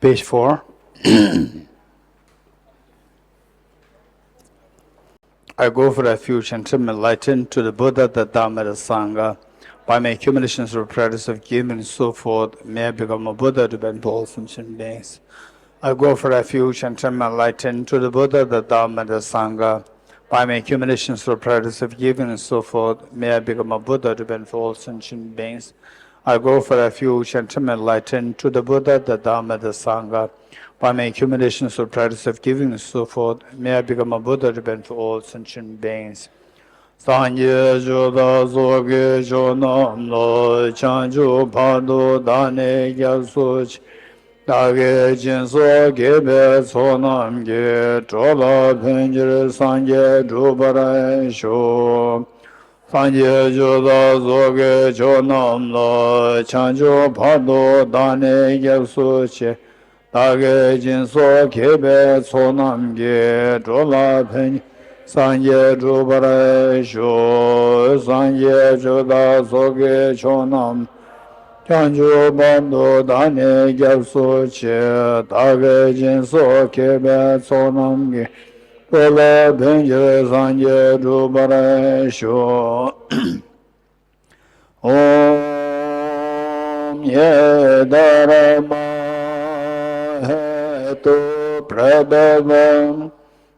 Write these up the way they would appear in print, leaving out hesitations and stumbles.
Page 4. I go for refuge and am enlightened to the Buddha, the Dhamma, the Sangha. By my accumulations of practice of giving and so forth, may I become a Buddha to benefit all sentient beings. I go for refuge and am enlightened to the Buddha, the Dhamma, the Sangha. By my accumulations of practice of giving and so forth, may I become a Buddha to benefit all sentient beings. I go for refuge and am enlightened to the Buddha, the Dhamma, the Sangha. By my accumulations of practice of giving and so forth, may I become a Buddha to benefit all sentient beings. Sanje joda zoge jonam lo chanju pado dane gyasuch dage jinso gebe sonam ge trola penjir sanje drubara sho. Sanje joda zoge jonam lo chanju pado dane gyasuch dage jinso gebe sonam ge trola penjir Sanje drubara sho, sanje joda soge chonam, chanju bando dane gyapso che, tage jinso kebe sonam ge, tola benje sanje drubara sho. Om ye dharma hetu prabhavam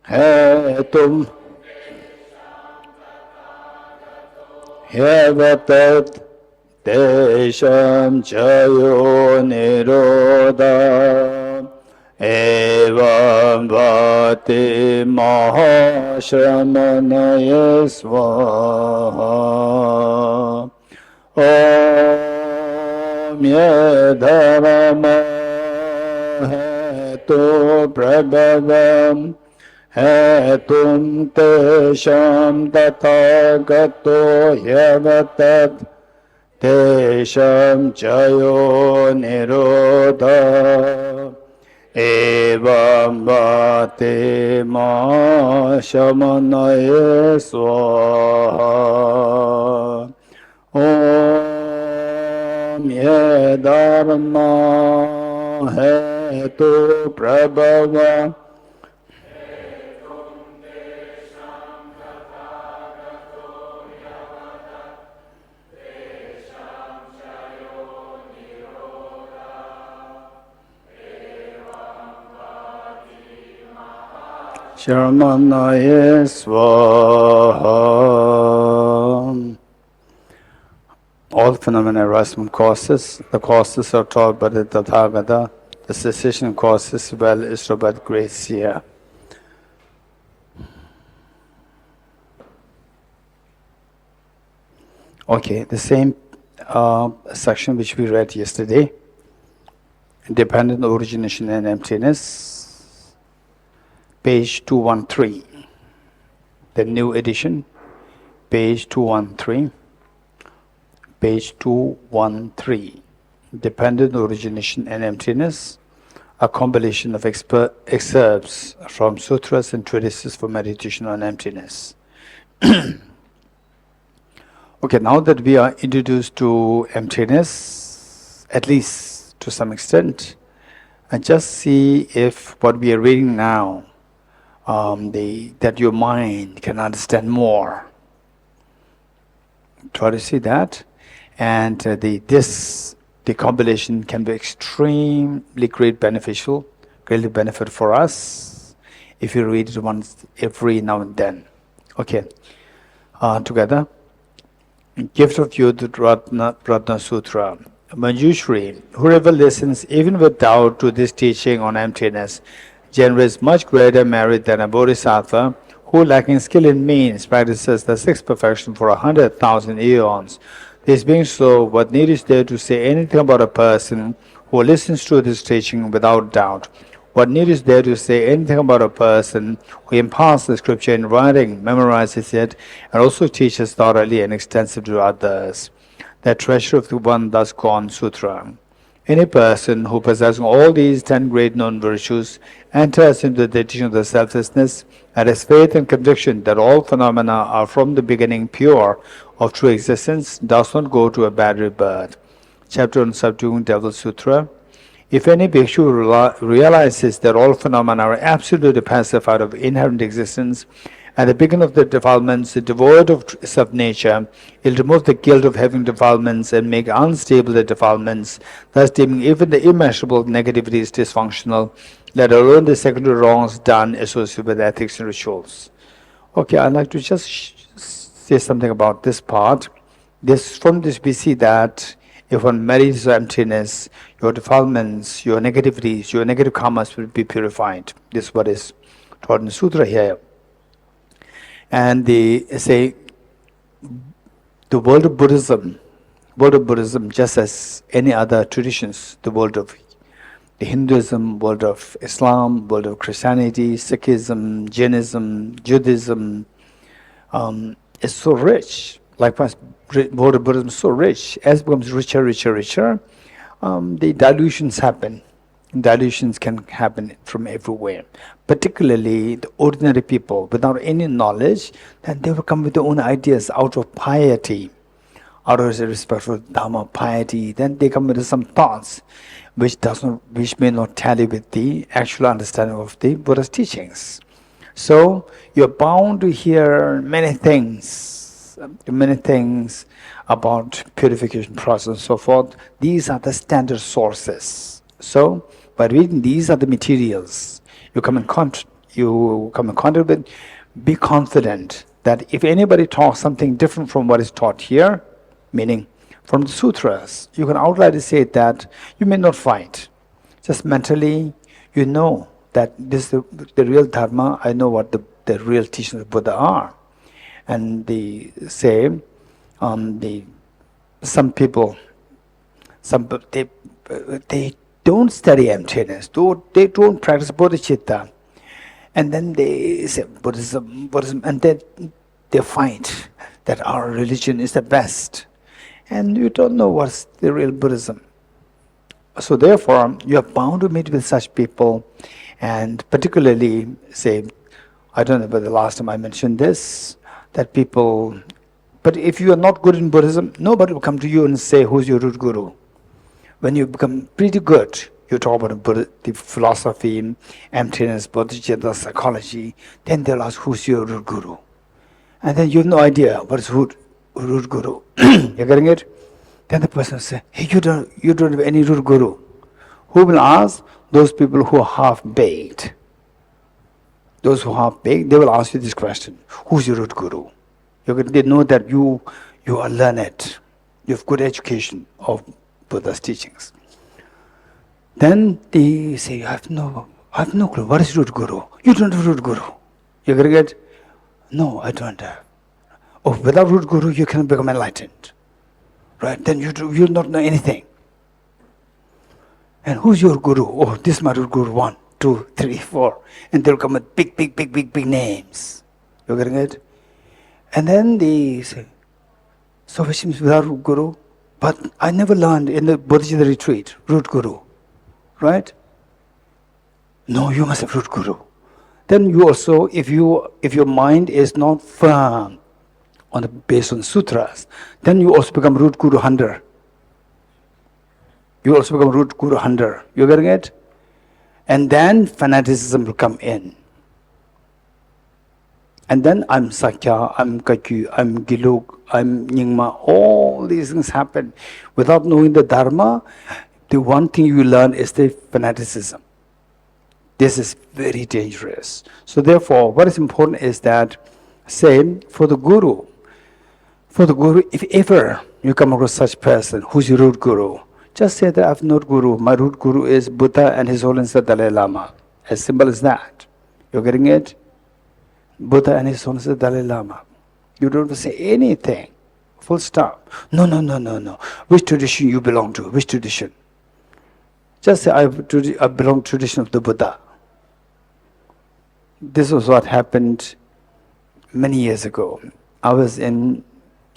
hetum Hevatat Desham Chayo Niroda Evam Vati Mahashramanaya Svaha Om Yedharama Hetu Prabhavam Hetum tesham tathagato yavatat tesham chayo nirodha evam vate ma shamanaye swaha Om yedharma hetu prabhava Sharamanaye Swaha. All phenomena arise from causes. The causes are taught by the Tathagata. The cessation causes well is about grace here. Okay, the same section which we read yesterday. Dependent origination and emptiness. Page 213, the new edition, page 213, page 213, Dependent Origination and Emptiness, a compilation of excerpts from sutras and treatises for meditation on emptiness. Okay, now that we are introduced to emptiness, at least to some extent, and just see if what we are reading now that your mind can understand more. Try to see that, and the compilation can be extremely greatly beneficial for us if you read it once every now and then. Okay, together. Gift of Youth Ratna Sutra. Manjushri, whoever listens even with doubt to this teaching on emptiness generates much greater merit than a bodhisattva who, lacking skill in means, practices the sixth perfection for 100,000 eons. This being so, what need is there to say anything about a person who listens to this teaching without doubt? What need is there to say anything about a person who imparts the scripture in writing, memorizes it, and also teaches thoroughly and extensively to others? The treasure of the one thus gone sutra. Any person who possessing all these 10 great known virtues enters into the teaching of the selflessness and has faith and conviction that all phenomena are from the beginning pure of true existence, does not go to a bad rebirth. Chapter on Subduing Devil Sutra. If any bhikshu realizes that all phenomena are absolutely passive out of inherent existence, at the beginning of the defilements, devoid of self-nature, it will remove the guilt of having defilements and make unstable the defilements, thus deeming even the immeasurable negativities dysfunctional, let alone the secondary wrongs done associated with ethics and rituals. Okay, I'd like to just say something about this part. From this we see that if one marries emptiness, your defilements, your negativities, your negative karmas will be purified. This is what is taught in the sutra here. And they say the world of Buddhism, just as any other traditions, the world of the Hinduism, world of Islam, world of Christianity, Sikhism, Jainism, Judaism, is so rich. Likewise, world of Buddhism is so rich. As it becomes richer, the dilutions happen. Dilutions can happen from everywhere. Particularly the ordinary people, without any knowledge, then they will come with their own ideas out of piety, out of respect for Dharma, piety. Then they come with some thoughts which may not tally with the actual understanding of the Buddha's teachings. So you're bound to hear many things about purification process and so forth. These are the standard sources. So by reading these are the materials you come in contact with, be confident that if anybody talks something different from what is taught here, meaning from the sutras, you can outrightly say that you may not fight. Just mentally, you know that this is the real Dharma. I know what the real teachings of Buddha are. And they say, some people, they don't study emptiness, they don't practice bodhicitta, and then they say Buddhism, and then they fight that our religion is the best, and you don't know what's the real Buddhism. So therefore, you are bound to meet with such people, and particularly, say, I don't know whether the last time I mentioned this, that people, but if you are not good in Buddhism, nobody will come to you and say, who's your root guru? When you become pretty good, you talk about the philosophy, emptiness, bodhicitta, psychology, then they'll ask, who's your root guru? And then you have no idea what is root guru. You're getting it? Then the person will say, hey, you don't have any root guru. Who will ask? Those people who are half-baked. Those who are half-baked, they will ask you this question, who's your root guru? They know that you are learned, you have good education of Buddha's teachings. Then they say, I have no clue. What is root guru? You don't have root guru. You're going to get, no, I don't have. Oh, without root guru, you cannot become enlightened. Right? Then you'll not know anything. And who's your guru? Oh, this is my root guru, 1, 2, 3, 4. And they'll come with big names. You're getting it? And then they say, so which means without root guru? But I never learned in the Bodhicitta retreat, root guru, right? No, you must have root guru. Then you also, if your mind is not firm based on sutras, then you also become root guru hunter. You also become root guru hunter. You getting it? And then fanaticism will come in. And then I'm Sakya, I'm Kakyu, I'm Giluk, I'm Nyingma. All these things happen. Without knowing the Dharma, the one thing you learn is the fanaticism. This is very dangerous. So therefore, what is important is that, say, for the Guru, if ever you come across such person, who's your root Guru? Just say that I have no Guru. My root Guru is Buddha and His Holiness the Dalai Lama. As simple as that. You're getting it? Buddha and His Holiness the Dalai Lama. You don't have to say anything. Full stop. No. Which tradition you belong to? Which tradition? Just say I belong to tradition of the Buddha. This was what happened many years ago. I was in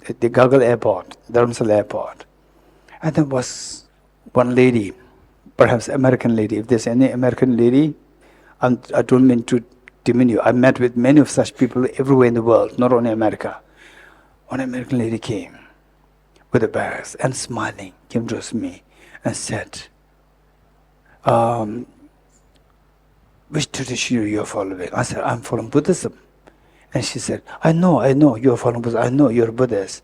the Gagal airport, Dharamsala airport. And there was one lady, perhaps American lady. If there's any American lady, I don't mean to diminish. I met with many of such people everywhere in the world, not only America. One American lady came with the bags and smiling, came towards me and said, which tradition you're following? I said, I'm following Buddhism. And she said, I know, you're following Buddhism. I know you're a Buddhist.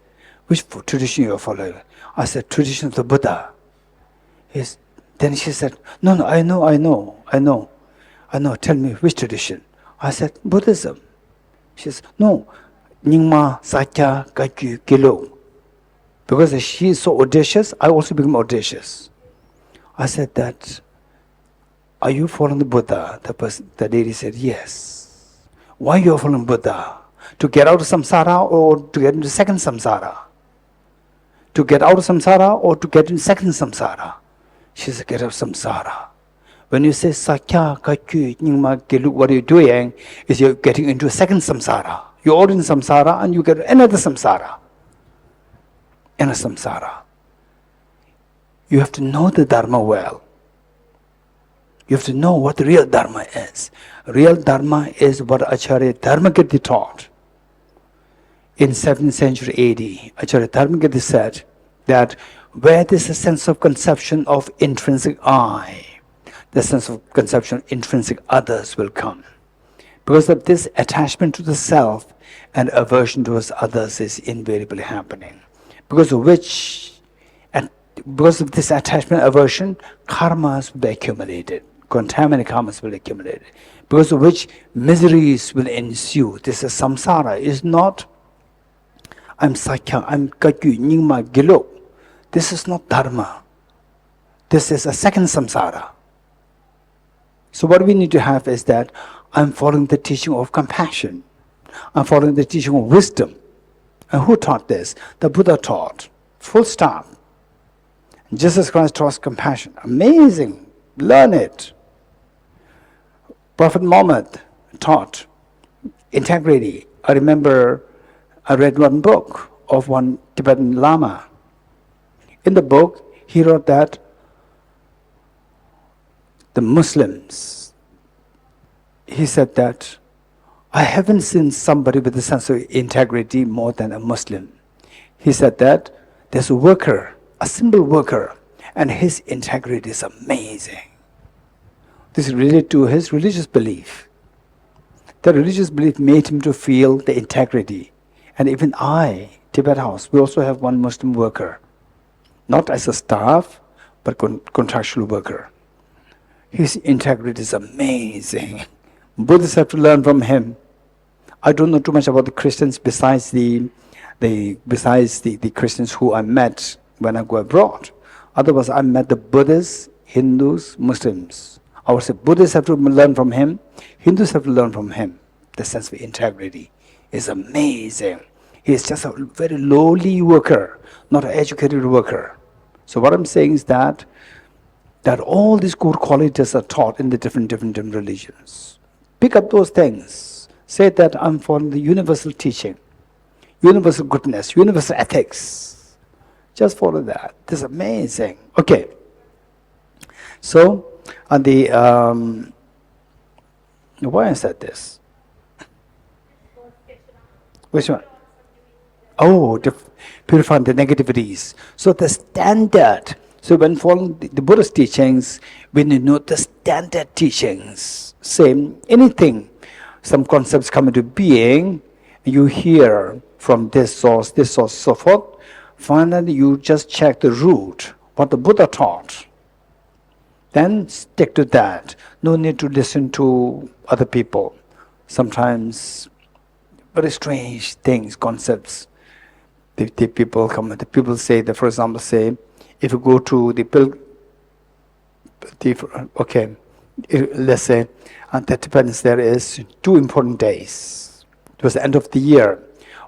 Which tradition you're following? I said, tradition of the Buddha. Then she said, no, I know. Tell me, which tradition? I said, Buddhism. She says, no, Nyingma, Sakya, Gakyu, Gilo. Because she is so audacious, I also become audacious. I said that, are you following the Buddha? The lady said, yes. Why you are following Buddha? To get out of samsara or to get into second samsara? To get out of samsara or to get into second samsara? She said, get out of samsara. When you say Sakya, Kakyu, Nyingma, Gelu, what you're doing is you're getting into a second samsara. You're already in samsara and you get another samsara. In a samsara. You have to know the Dharma well. You have to know what the real Dharma is. Real Dharma is what Acharya Dharmakirti taught. In 7th century AD, Acharya Dharmakirti said that where there's a sense of conception of intrinsic I, the sense of conception of intrinsic others will come. Because of this attachment to the self and aversion towards others is invariably happening. Because of this attachment aversion, karmas will be accumulated. Contaminated karmas will be accumulated. Because of which miseries will ensue. This is samsara. Is not I'm Sakya, I'm Kakyu, Nyingma, Gilo. This is not Dharma. This is a second samsara. So what we need to have is that I'm following the teaching of compassion. I'm following the teaching of wisdom. And who taught this? The Buddha taught. Full stop. Jesus Christ taught compassion. Amazing. Learn it. Prophet Muhammad taught integrity. I remember I read one book of one Tibetan Lama. In the book, he wrote that the Muslims, he said that I haven't seen somebody with a sense of integrity more than a Muslim. He said that there's a worker, a simple worker, and his integrity is amazing. This is related to his religious belief. The religious belief made him to feel the integrity. And even I, Tibet House, we also have one Muslim worker. Not as a staff, but contractual worker. His integrity is amazing. Buddhists have to learn from him. I don't know too much about the Christians besides the Christians who I met when I go abroad. Otherwise, I met the Buddhists, Hindus, Muslims. I would say Buddhists have to learn from him. Hindus have to learn from him. The sense of integrity is amazing. He is just a very lowly worker, not an educated worker. So what I'm saying is that all these core qualities are taught in the different religions. Pick up those things. Say that I'm following the universal teaching, universal goodness, universal ethics. Just follow that. This is amazing. Okay. So, on the why I said this? Which one? Oh, purifying the negativities. So the standard. So when following the Buddha's teachings, when you know the standard teachings, same anything, some concepts come into being, you hear from this source, so forth. Finally, you just check the root, what the Buddha taught. Then stick to that. No need to listen to other people. Sometimes very strange things, concepts. The people say that, for example, say, if you go to let's say, at the Tibetans there is 2 important days. It was the end of the year.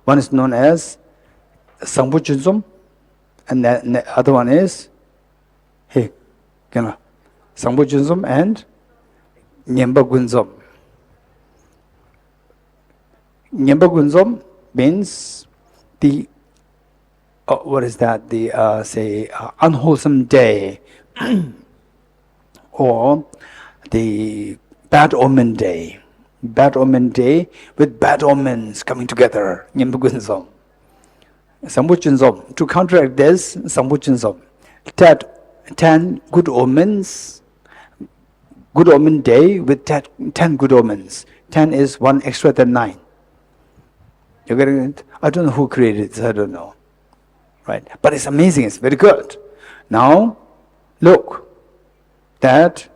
One is known as Sangpo Junzom, and the other one is, Sangpo Junzom and Nyemba Gunzom. Nyemba Gunzom means the unwholesome day or the bad omen day. Bad omen day with bad omens coming together. Nyemba Gunzom. Sangpo Junzom. To counteract this, Sangpo Junzom. 10 good omens good omen day with 10 good omens. 10 is 1 extra than 9. You getting it? I don't know who created this, I don't know. Right? But it's amazing, it's very good. Now, look, that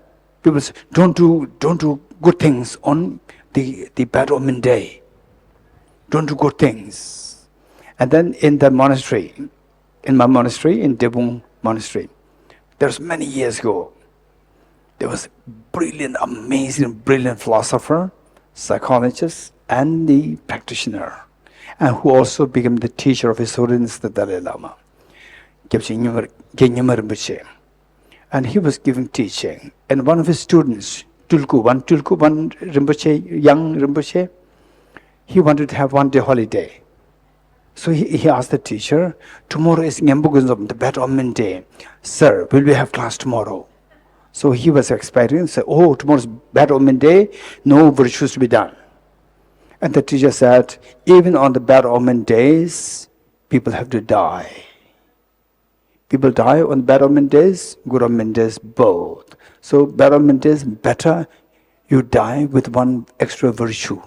people say, don't do good things on the bad omen day. Don't do good things. And then in the monastery, in my monastery, in Debung monastery, there's many years ago, there was a brilliant, amazing, brilliant philosopher, psychologist, and the practitioner, and who also became the teacher of His Holiness the Dalai Lama. And he was giving teaching, and one of his students, Tulku, one Rinpoche, young Rinpoche, he wanted to have 1 day holiday. So he asked the teacher, tomorrow is Nyambuguzum, the bad omen day. Sir, will we have class tomorrow? So he was expecting, said, oh, tomorrow's bad omen day, no virtues to be done. And the teacher said, even on the bad omen days, people have to die. People die on bad omen days, good omen days, both. So bad omen days, better you die with 1 extra virtue.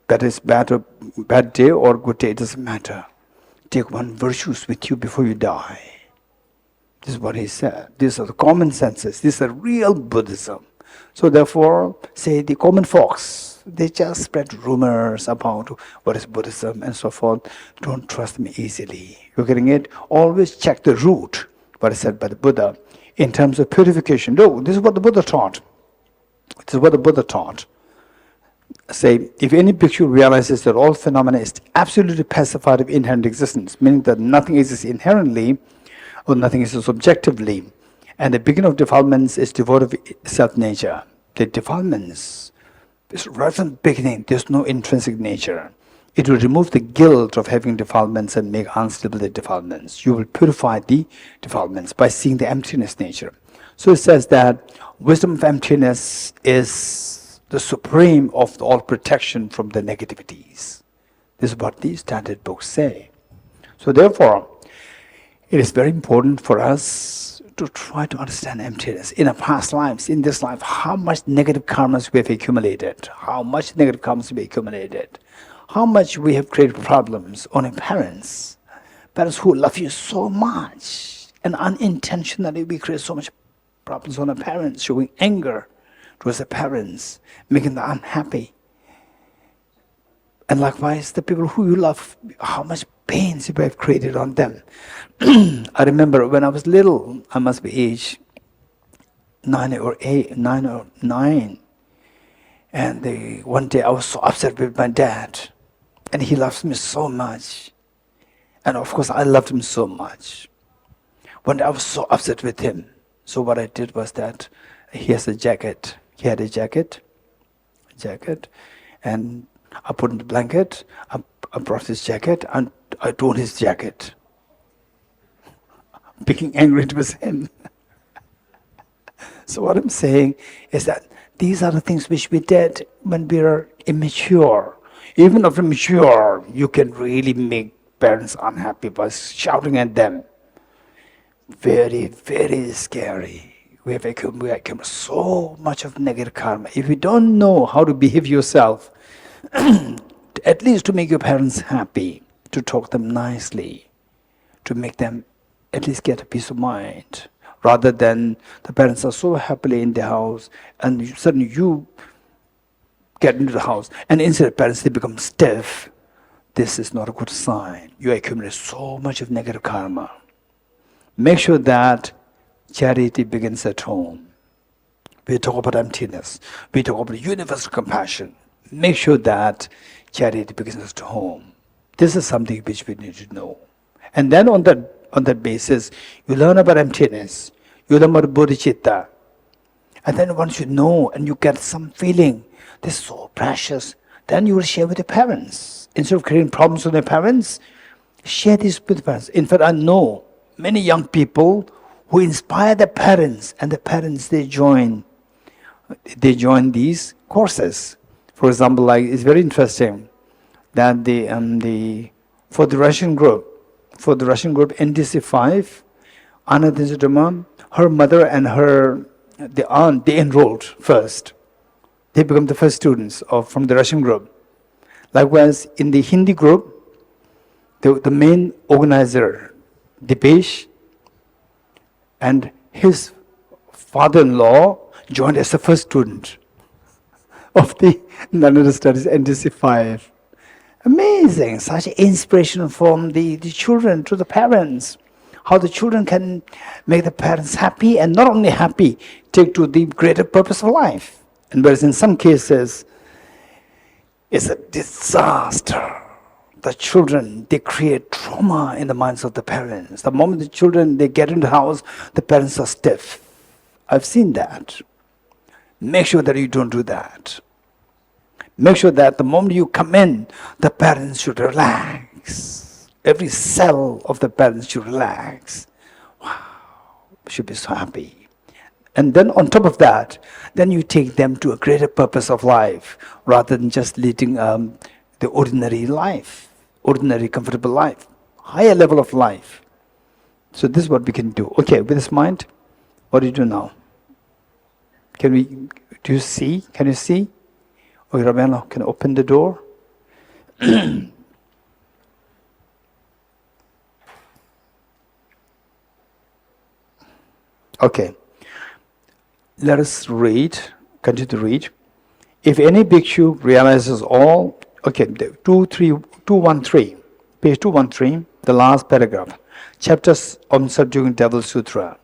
That is bad day or good day, it doesn't matter. Take 1 virtues with you before you die. This is what he said. These are the common senses. These are real Buddhism. So therefore, say the common folks, they just spread rumors about what is Buddhism and so forth. Don't trust me easily. You're getting it? Always check the root, what is said by the Buddha, in terms of purification. No, this is what the Buddha taught. This is what the Buddha taught. Say, if any bhikshu realizes that all phenomena is absolutely pacified of inherent existence, meaning that nothing exists inherently, or nothing exists objectively, and the beginning of defilements is devoid of self-nature. The defilements, right from the beginning, there's no intrinsic nature. It will remove the guilt of having defilements and make unstable the defilements. You will purify the defilements by seeing the emptiness nature. So it says that wisdom of emptiness is the supreme of all protection from the negativities. This is what the standard books say. So therefore, it is very important for us to try to understand emptiness. In our past lives, in this life, how much negative karmas we have accumulated, how much negative karmas we accumulated, how much we have created problems on our parents who love you so much, and unintentionally we create so much problems on our parents, showing anger towards the parents, making them unhappy. And likewise, the people who you love, how much pains you have created on them. I remember when I was little, I must be age 9 or 9. And one day I was so upset with my dad. And he loves me so much. And of course, I loved him so much. One day I was so upset with him. So what I did was that he has a jacket. He had a jacket, and I put in the blanket, I brought his jacket, and I torn his jacket. Being angry towards him. So what I'm saying is that these are the things which we did when we were immature. Even after mature, you can really make parents unhappy by shouting at them. Very, very scary. We have accumulated so much of negative karma. If you don't know how to behave yourself, at least to make your parents happy, to talk them nicely, to make them at least get a peace of mind, rather than the parents are so happily in the house and suddenly you get into the house and instead of parents they become stiff. This is not a good sign. You accumulate so much of negative karma. Make sure that charity begins at home. We talk about emptiness. We talk about universal compassion. Make sure that charity begins at home. This is something which we need to know. And then on that basis, you learn about emptiness. You learn about bodhicitta. And then once you know and you get some feeling, this is so precious, then you will share with your parents. Instead of creating problems with your parents, share this with parents. In fact, I know many young people who inspire their parents, and the parents they join these courses. For example, like it's very interesting that for the Russian group NDC 5, Anna Dama, her mother and her they enrolled first. They become the first students from the Russian group. Likewise, in the Hindi group, the main organizer, Dipesh, and his father-in-law joined as the first student of the Nanda Studies NDC 5. Amazing, such inspiration from the children to the parents. How the children can make the parents happy, and not only happy, take to the greater purpose of life. And whereas in some cases, it's a disaster. The children, they create trauma in the minds of the parents. The moment the children, they get into the house, the parents are stiff. I've seen that. Make sure that you don't do that. Make sure that the moment you come in, the parents should relax. Every cell of the parents should relax. Wow, should be so happy. And then on top of that, then you take them to a greater purpose of life, rather than just leading the ordinary life, ordinary comfortable life, higher level of life. So this is what we can do. Okay, with this mind, what do you do now? Do you see? Can you see? Okay, Ravello, can you open the door? Okay, let us read, continue to read. If any bhikshu realizes all, okay, 213, page 213, the last paragraph, chapters on subduing Devil Sutra.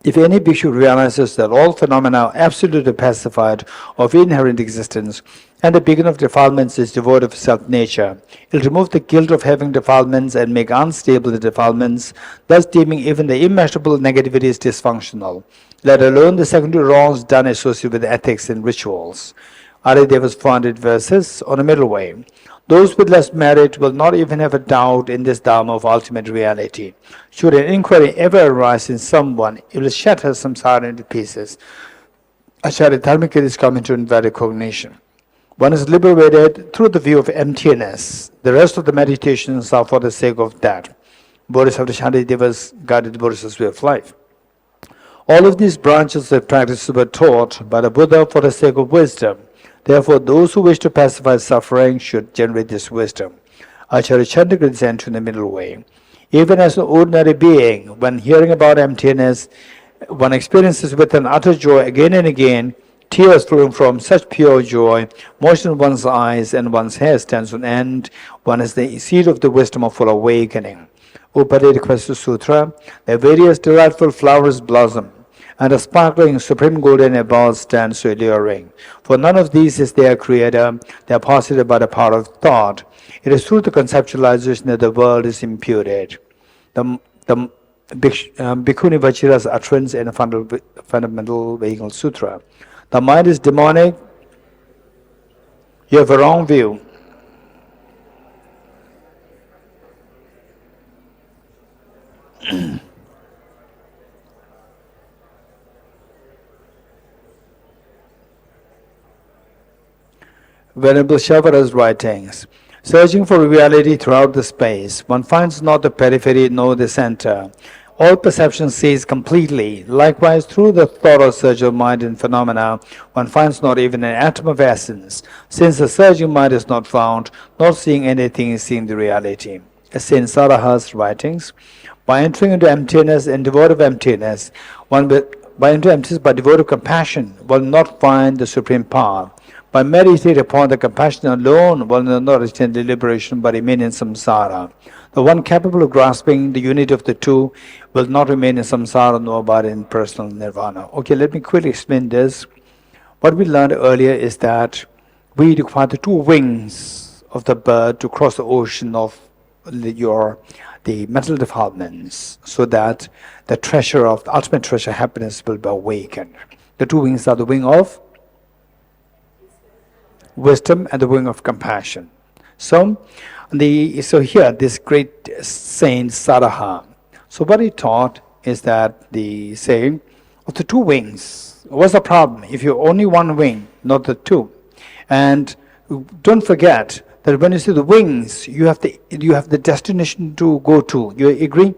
If any bhikshu realizes that all phenomena are absolutely pacified of inherent existence, and the beginning of defilements is devoid of self-nature, it will remove the guilt of having defilements and make unstable the defilements, thus deeming even the immeasurable negativity is dysfunctional, let alone the secondary wrongs done associated with ethics and rituals. Adideva's 400 verses on a middle way. Those with less merit will not even have a doubt in this Dharma of ultimate reality. Should an inquiry ever arise in someone, it will shatter samsara into pieces. Acharya Dharmika is coming to invite cognition. One is liberated through the view of emptiness. The rest of the meditations are for the sake of that. Bodhisattva Shantideva's guided Bodhisattva's way of life. All of these branches of practice were taught by the Buddha for the sake of wisdom. Therefore, those who wish to pacify suffering should generate this wisdom. Acharya Chandrika is entering the middle way. Even as an ordinary being, when hearing about emptiness, one experiences with an utter joy again and again, tears flowing from such pure joy, motion in one's eyes and one's hair stands on end, one is the seed of the wisdom of full awakening. Upadhyaya Kvasa Sutra, the various delightful flowers blossom, and a sparkling supreme golden above stands so alluring. For none of these is their creator, they are posited by the power of thought. It is through the conceptualization that the world is imputed. The Bhikkhuni Vajira's utterance in a Fundamental Vehicle Sutra. The mind is demonic, you have a wrong view. Venerable Shavara's writings. Searching for reality throughout the space, one finds not the periphery nor the center. All perception sees completely. Likewise, through the thorough search of mind and phenomena, one finds not even an atom of essence. Since the searching mind is not found, not seeing anything is seeing the reality. As Saint Saraha's writings, by entering into emptiness and devoid of emptiness, by entering emptiness by devoid of compassion, one will not find the supreme power. By meditating upon the compassion alone, one will not attain the liberation but remain in samsara. The one capable of grasping the unity of the two will not remain in samsara nor but in personal nirvana. Okay, let me quickly explain this. What we learned earlier is that we require the two wings of the bird to cross the ocean of the mental defilements, so that the treasure of the ultimate treasure happiness will be awakened. The two wings are the wing of wisdom and the wing of compassion. So here, this great saint Saraha, so what he taught is that the saying of the two wings. What's the problem? If you only one wing, not the two. And don't forget that when you see the wings, you have the destination to go to. You agree?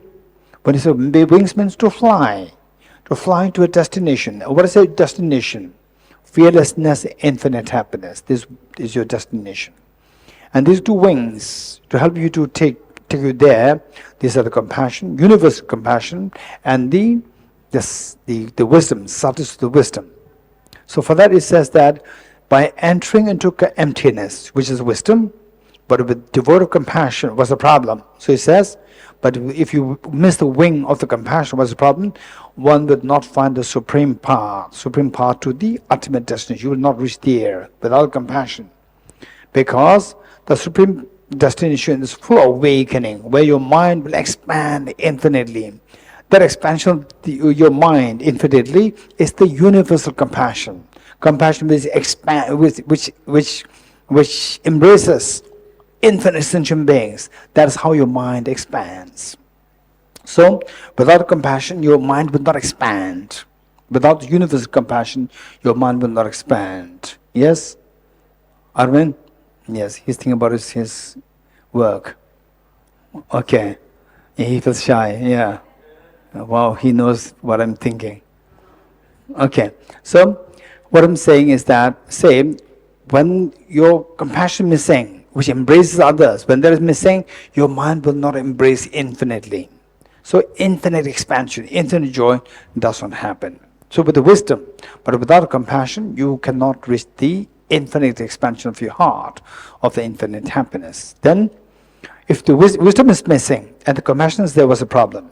When you say wings means to fly to fly to a destination. What is a destination? Fearlessness, infinite happiness. This is your destination. And these two wings to help you to take you there. These are the compassion, universal compassion, and the wisdom, subtlety of the wisdom. So for that it says that by entering into emptiness, which is wisdom, but with devoted compassion, what's the problem? So it says, but if you miss the wing of the compassion, what's the problem? One would not find the supreme path to the ultimate destination. You will not reach there without compassion. Because the supreme destination is full awakening, where your mind will expand infinitely. That expansion of your mind infinitely is the universal compassion. Compassion which embraces infinite sentient beings. That is how your mind expands. So, without compassion, your mind will not expand. Without universal compassion, your mind will not expand. Yes? Arvind? Yes, he's thinking about his work. Okay. He feels shy, yeah. Wow, he knows what I'm thinking. Okay. So, what I'm saying is that, say, when your compassion is missing, which embraces others, when there is missing, your mind will not embrace infinitely. So infinite expansion, infinite joy does not happen. So with the wisdom, but without compassion, you cannot reach the infinite expansion of your heart, of the infinite happiness. Then, if the wisdom is missing and the compassion is there, was a problem.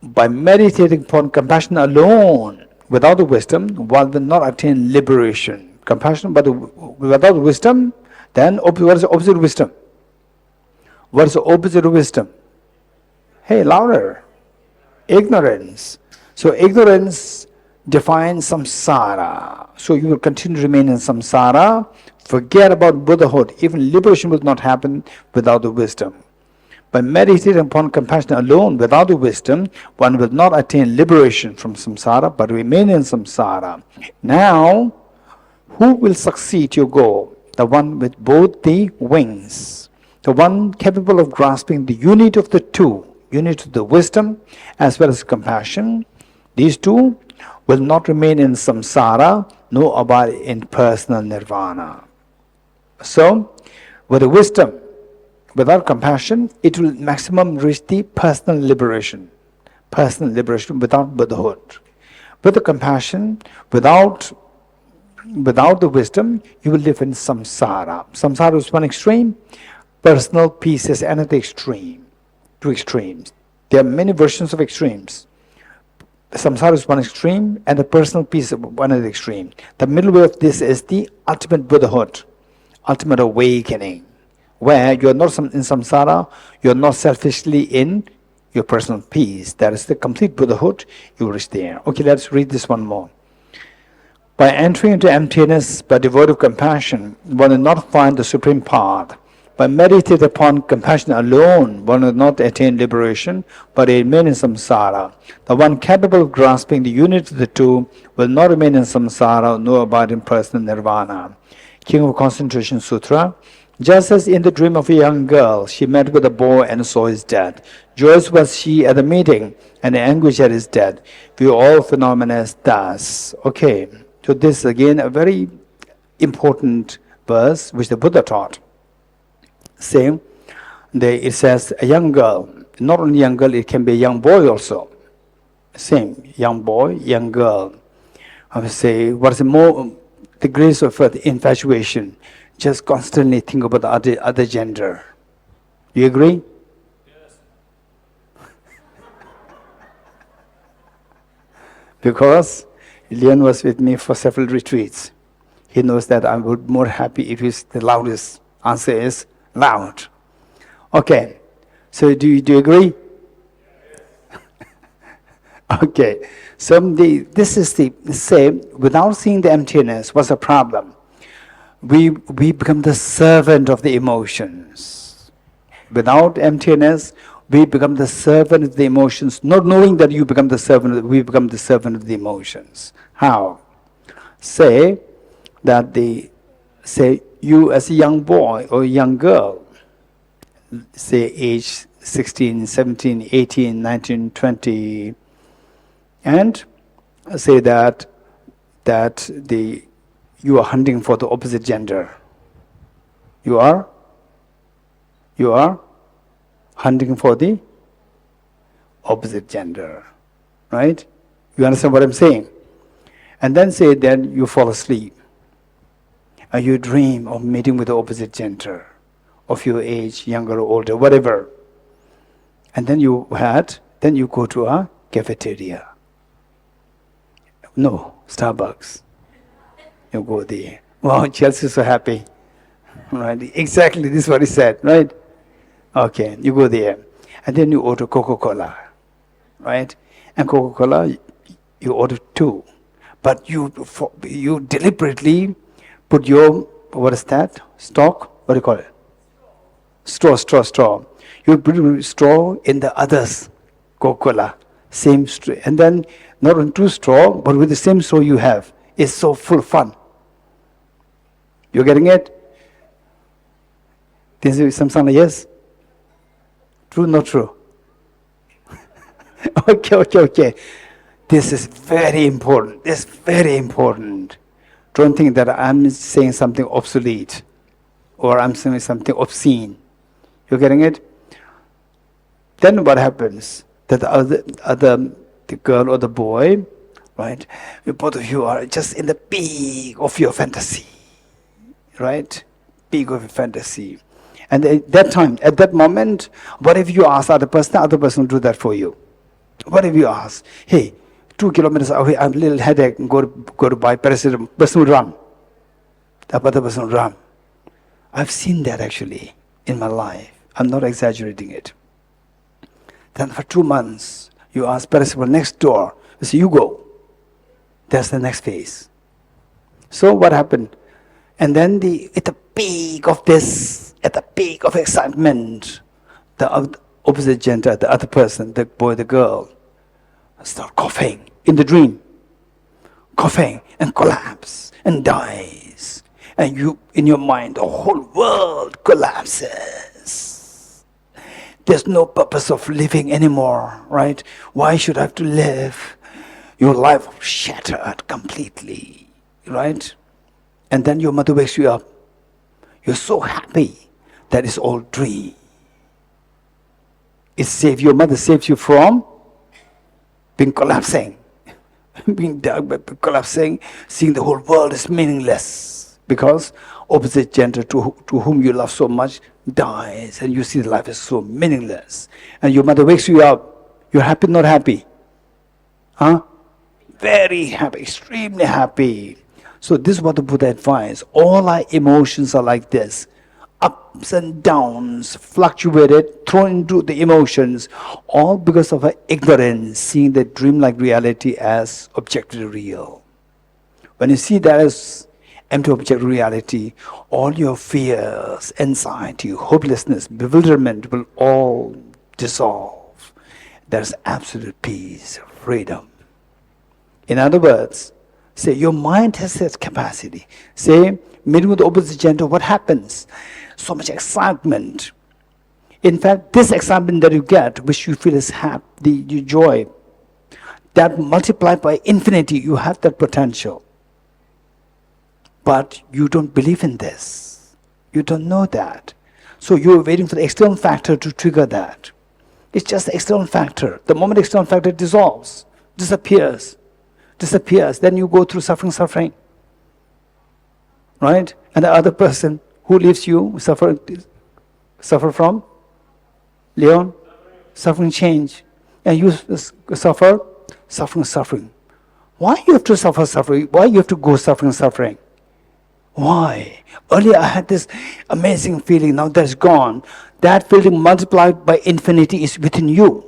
By meditating upon compassion alone, without the wisdom, one will not attain liberation. Compassion, but without wisdom, then what is the opposite of wisdom? What is the opposite of wisdom? Hey, louder. Ignorance. So ignorance defines samsara. So you will continue to remain in samsara. Forget about Buddhahood. Even liberation will not happen without the wisdom. By meditating upon compassion alone, without the wisdom, one will not attain liberation from samsara, but remain in samsara. Now, who will succeed your goal? The one with both the wings. The one capable of grasping the unit of the two, unit of the wisdom as well as compassion. These two will not remain in samsara, nor abide in personal nirvana. So, with the wisdom, without compassion, it will maximum reach the personal liberation without Buddhahood. With the compassion, without the wisdom, you will live in samsara. Samsara is one extreme, personal peace is another extreme. Two extremes. There are many versions of extremes. Samsara is one extreme, and the personal peace is one other extreme. The middle way of this is the ultimate Buddhahood, ultimate awakening, where you are not in samsara, you are not selfishly in your personal peace. That is the complete Buddhahood. You will reach there. Okay, let's read this one more. By entering into emptiness, by devoid of compassion, one will not find the supreme path. By meditating upon compassion alone, one will not attain liberation, but remain in samsara. The one capable of grasping the unity of the two will not remain in samsara, nor abide in personal nirvana. King of Concentration Sutra. Just as in the dream of a young girl, she met with a boy and saw his death. Joyous was she at the meeting, and anguish at his death. View all phenomena as thus. Okay. So this is again a very important verse which the Buddha taught. Same, it says a young girl, not only young girl, it can be a young boy also. Same, young boy, young girl. I would say, what is the grace of infatuation? Just constantly think about the other gender. You agree? Yes. Because Leon was with me for several retreats. He knows that I would be more happy if he's the loudest. Answer is loud. Okay. So do you agree? Yes. Okay. So this is the same. Without seeing the emptiness, what's the problem? We become the servant of the emotions. Without emptiness, we become the servant of the emotions, not knowing that we become the servant of the emotions. How? Say you as a young boy or a young girl, say age 16, 17, 18, 19, 20, and say that you are hunting for the opposite gender. You are hunting for the opposite gender, right? You understand what I'm saying? And then say then you fall asleep and you dream of meeting with the opposite gender of your age, younger or older, whatever. And then you go to a cafeteria. No, Starbucks. You go there. Wow, Chelsea's so happy. Right? Exactly, this is what he said, right? Okay, you go there. And then you order Coca-Cola. Right? And Coca-Cola, you order 2. But you deliberately put your, what is that? Stock? What do you call it? Straw. You put straw in the other's Coca-Cola. Same straw. And then, not on 2 straw, but with the same straw you have. It's so full fun. You getting it? This is some sound yes? True, not true? Okay. This is very important. This is very important. Don't think that I'm saying something obsolete or I'm saying something obscene. You getting it? Then what happens? That the girl or the boy, right? Both of you are just in the peak of your fantasy, right? Peak of your fantasy. And at that time, at that moment, what if you ask the other person will do that for you? What if you ask, hey, 2 kilometers away, I'm a little headache, go to buy paracetamol, person will run. The other person will run. I've seen that actually in my life. I'm not exaggerating it. Then for 2 months, you ask paracetamol next door, you say, you go. That's the next phase. So what happened? And then at the peak of this, at the peak of excitement, the opposite gender, the other person, the boy, the girl, start coughing in the dream. Coughing and collapse and dies. And you, in your mind, the whole world collapses. There's no purpose of living anymore, right? Why should I have to live? Your life shattered completely, right? And then your mother wakes you up. You're so happy that it's all dream. Your mother saves you from being collapsing, being dark, but collapsing, seeing the whole world is meaningless because opposite gender to whom you love so much dies and you see life is so meaningless. And your mother wakes you up. You're happy, not happy? Huh? Very happy, extremely happy. So this is what the Buddha advised. All our emotions are like this. Ups and downs, fluctuated, thrown into the emotions, all because of our ignorance, seeing the dreamlike reality as objectively real. When you see that as empty objective reality, all your fears, anxiety, hopelessness, bewilderment will all dissolve. There's absolute peace, freedom. In other words, say your mind has that capacity. Say, meeting with the opposite gender, what happens? So much excitement. In fact, this excitement that you get, which you feel is happy, your joy, that multiplied by infinity, you have that potential. But you don't believe in this. You don't know that. So you're waiting for the external factor to trigger that. It's just the external factor. The moment the external factor dissolves, disappears, then you go through suffering. Right? And the other person who leaves you suffer from? Leon? Suffering change. And you suffer? Suffering. Why you have to suffer suffering? Why you have to go suffering? Why? Earlier I had this amazing feeling, now that's gone. That feeling multiplied by infinity is within you.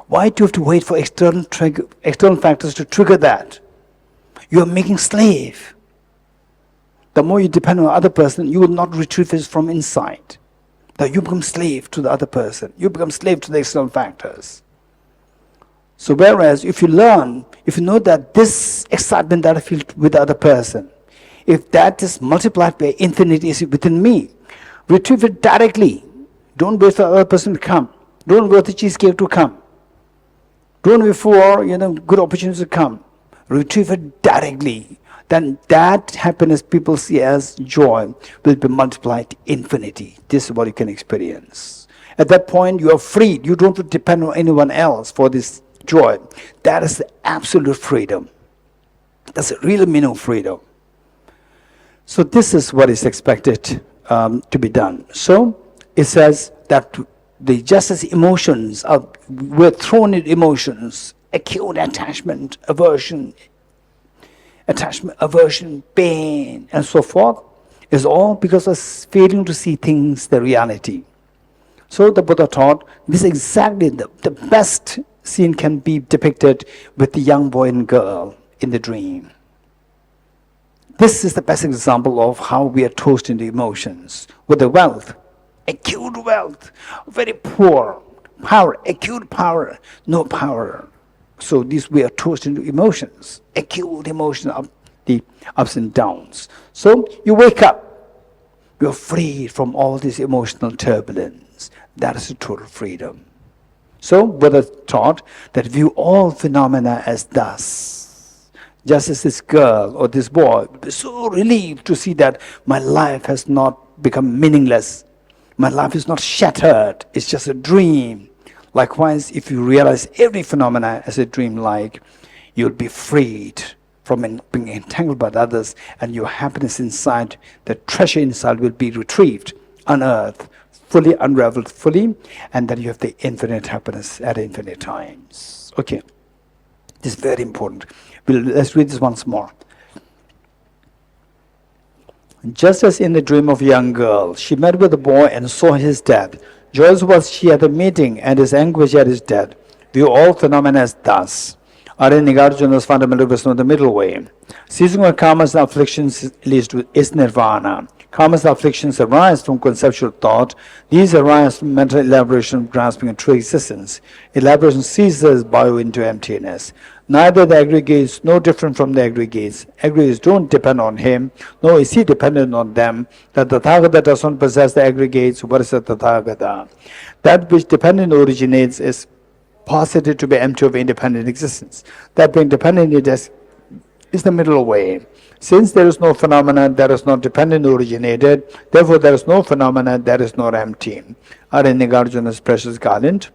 Why do you have to wait for external factors to trigger that? You are making slave. The more you depend on the other person, you will not retrieve this from inside. That you become slave to the other person. You become slave to the external factors. So whereas if you know that this excitement that I feel with the other person, if that is multiplied by infinity is within me, retrieve it directly. Don't wait for the other person to come. Don't wait for the cheesecake to come. Don't wait for good opportunities to come. retrieve it directly, then that happiness people see as joy will be multiplied to infinity. This is what you can experience. At that point, you are freed. You don't depend on anyone else for this joy. That is the absolute freedom. That's the real meaning of freedom. So this is what is expected to be done. So it says that just as emotions we're thrown in emotions, acute attachment, aversion, pain, and so forth, is all because of failing to see things, the reality. So the Buddha taught this exactly the best scene can be depicted with the young boy and girl in the dream. This is the best example of how we are tossed into emotions. With the wealth, acute wealth, very poor, power, acute power, no power. So we are tossed into emotions, acute emotions of the ups and downs. So you wake up, you're free from all this emotional turbulence. That is the total freedom. So Buddha taught that view all phenomena as thus. Just as this girl or this boy is so relieved to see that my life has not become meaningless. My life is not shattered. It's just a dream. Likewise, if you realize every phenomena as a dream-like, you'll be freed from being entangled by others, and your happiness inside, the treasure inside, will be retrieved, unearthed, fully unraveled, fully, and then you have the infinite happiness at infinite times. Okay, this is very important. Let's read this once more. Just as in the dream of a young girl, she met with a boy and saw his death. Joyous was she at the meeting, and his anguish at his death. View all phenomena as thus. Arya Nagarjuna's fundamental wisdom of the middle way. Ceasing of karmas and afflictions leads to is nirvana. Karmas and afflictions arise from conceptual thought. These arise from mental elaboration, grasping a true existence. Elaboration ceases bio into emptiness. Neither the aggregates no different from the aggregates. Aggregates don't depend on him, nor is he dependent on them. The Tathagata does not possess the aggregates. What is the Tathagata? That which dependent originates is posited to be empty of independent existence. That being dependent is the middle way. Since there is no phenomena that is not dependent originated, therefore there is no phenomena that is not empty. Arya Nagarjuna's precious garland.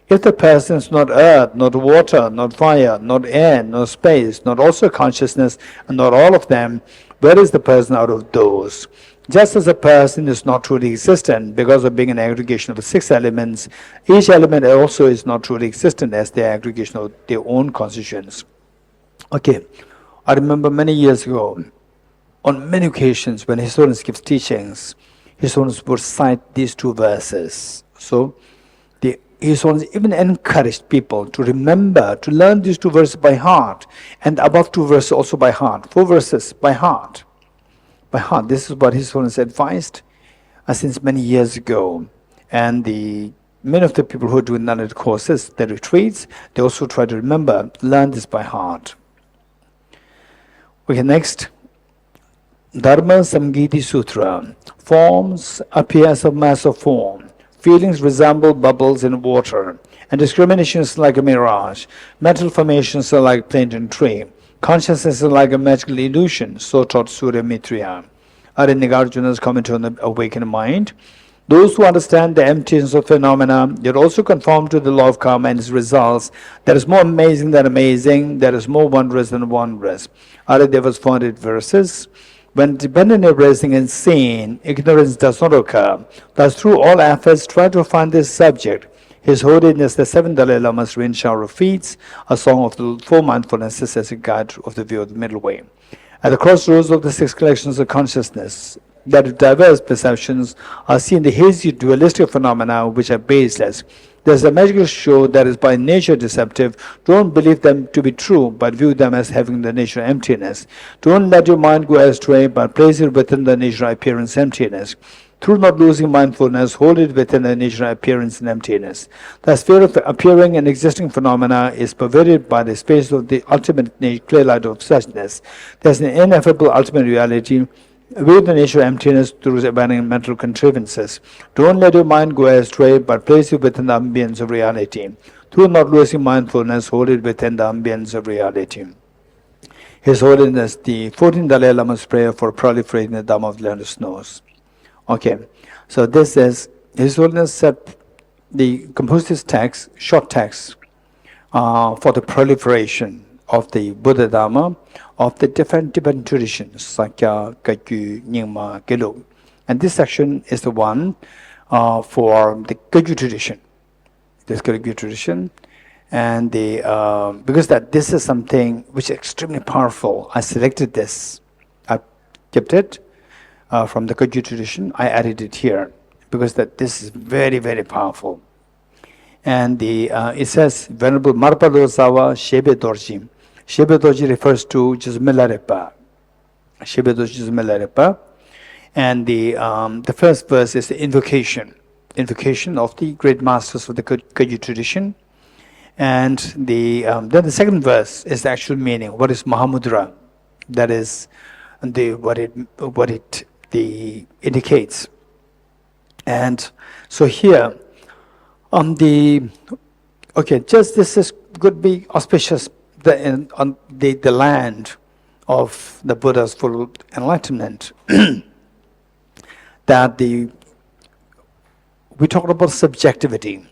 If the person is not earth, not water, not fire, not air, not space, not also consciousness, and not all of them, where is the person out of those? Just as a person is not truly existent because of being an aggregation of the 6 elements, each element also is not truly existent as the aggregation of their own constituents. Okay, I remember many years ago, on many occasions when his students give teachings, his students would cite these 2 verses. So, his students even encouraged people to remember, to learn these 2 verses by heart, and above 2 verses also by heart, 4 verses by heart. By heart, this is what his students advised since many years ago. And many of the people who are doing non-duality courses, the retreats, they also try to remember, learn this by heart. Okay, next. Dharma Samgiti Sutra. Forms appear as a mass of form. Feelings resemble bubbles in water, and discriminations are like a mirage. Mental formations are like plant and tree. Consciousness is like a magical illusion, so taught Surya Mitriya. Arya Nagarjuna's comment on the awakened mind. Those who understand the emptiness of phenomena, they also conform to the law of karma and its results. That is more amazing than amazing, that is more wondrous than wondrous. Arya Deva's 400 verses. When dependent arising and seen, ignorance does not occur. Thus, through all efforts, try to find this subject. His Holiness, the 7th Dalai Lama's rain shower of feats, a song of the 4 mindfulnesses as a guide of the view of the middle way. At the crossroads of the 6 collections of consciousness, that diverse perceptions are seen the hazy dualistic phenomena which are baseless. There is a magical show that is by nature deceptive. Don't believe them to be true, but view them as having the nature of emptiness. Don't let your mind go astray, but place it within the nature of appearance emptiness. Through not losing mindfulness, hold it within the nature of appearance and emptiness. The sphere of appearing and existing phenomena is pervaded by the space of the ultimate clear light of suchness. There is an ineffable ultimate reality. View the nature of emptiness through abandoning mental contrivances. Don't let your mind go astray, but place it within the ambience of reality. Through not losing mindfulness, hold it within the ambience of reality. His Holiness, the 14th Dalai Lama's prayer for proliferating the Dharma of the land of snows. Okay, so this is, His Holiness said, composed this text, short text, for the proliferation of the Buddha Dharma of the different Tibetan traditions, Sakya, Kagyu, Nyingma, Gelug. And this section is the one for the Kagyu tradition. This Kagyu tradition. And because this is something which is extremely powerful, I selected this. I kept it from the Kagyu tradition. I added it here because this is very, very powerful. And it says, Venerable Marpado Sawa Shebe Dorji. Shebe Dorji refers to just Milarepa. Shebe Dorji is Milarepa. And the first verse is the invocation of the great masters of the Kagyu tradition. And then the second verse is the actual meaning. What is Mahamudra? That is what it indicates. And so here this is could be auspicious on the land of the Buddha's full enlightenment. That we talked about subjectivity.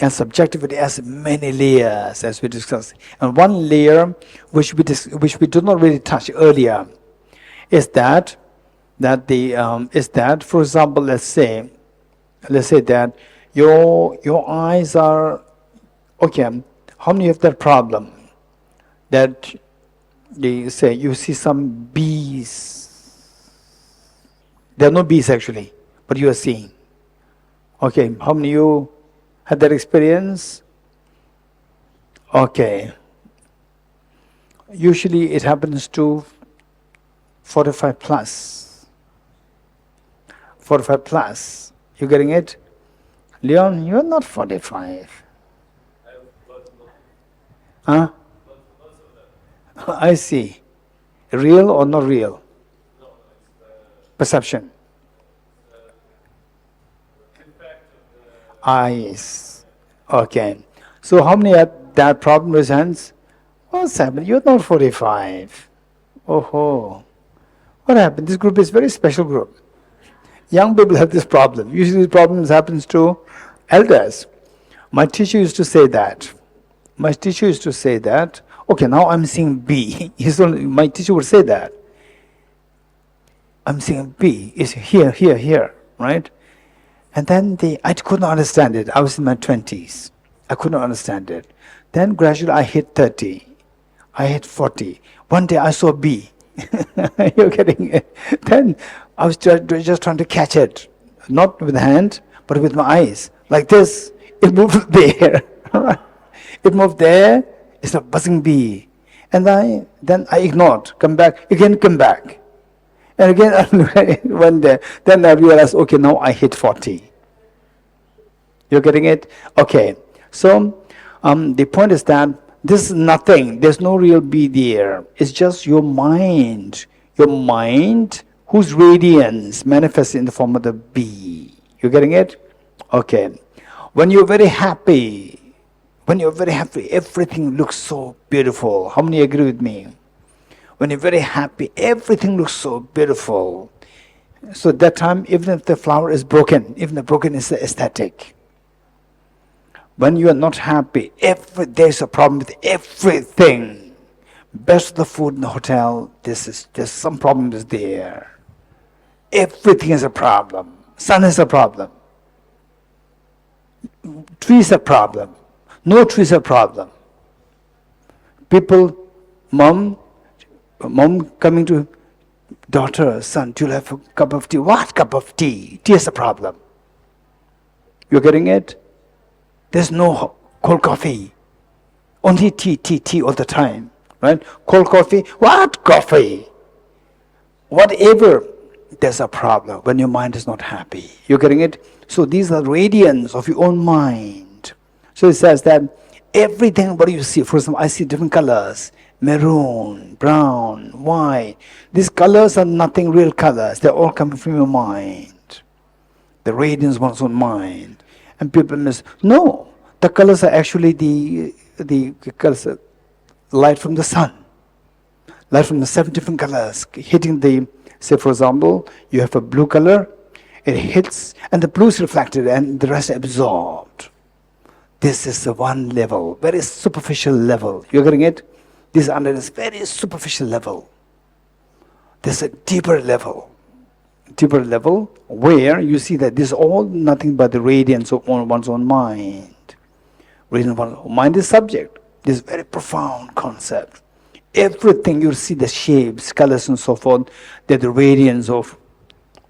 And subjectivity has many layers, as we discussed. And one layer which we did not really touch earlier is that for example, let's say that your eyes are okay. How many have that problem? That they say you see some bees. There are no bees actually, but you are seeing. Okay, how many of you had that experience? Okay. Usually it happens to 45 plus. 45 plus. You getting it? Leon, you're not 45. Huh? I see. Real or not real? Perception. Eyes. Okay. So how many had that problem with hands? What's happened? You're not 45. Oh. What happened? This group is a very special group. Young people have this problem. Usually this problem happens to elders. My teacher used to say that. Okay, now I'm seeing B. My teacher would say that. I'm seeing B. It's here, right? And then I could not understand it. I was in my 20s. I could not understand it. Then gradually I hit 30. I hit 40. One day I saw B. You're getting it? Then I was just trying to catch it. Not with the hand, but with my eyes. Like this. It moved there. It moved there. It's a buzzing bee. And then I ignored. Come back. And again, one day, then I realized, okay, now I hit 40. You're getting it? Okay. So, the point is that this is nothing. There's no real be there. It's just your mind. Your mind, whose radiance manifests in the form of the bee. You're getting it? Okay. When you're very happy, everything looks so beautiful. How many agree with me? When you're very happy, everything looks so beautiful. So at that time, even if the flower is broken, even the broken is the aesthetic. When you are not happy, there's a problem with everything. Best of the food in the hotel, there's some problem is there. Everything is a problem. Sun is a problem. Trees are a problem. No trees are a problem. People, mom coming to daughter, son, do you have a cup of tea? What cup of tea? Tea is a problem. You're getting it? There's no cold coffee. Only tea all the time. Right? Cold coffee? What coffee? Whatever. There's a problem when your mind is not happy. You're getting it? So these are radiance of your own mind. So it says that everything, what do you see? For example, I see different colors. Maroon, brown, white. These colors are nothing real colors. They're all coming from your mind. The radiance of one's own mind. And people miss, no, the colors are actually the colors, light from the sun. light from the 7 different colors hitting the, say for example, you have a blue color, it hits, and the blue is reflected and the rest absorbed. This is the one level, very superficial level. You're getting it? This is under this very superficial level. There's a deeper level where you see that this is all nothing but the radiance of one's own mind. Mind is subject. This is very profound concept. Everything you see, the shapes, colors, and so forth, they're the radiance of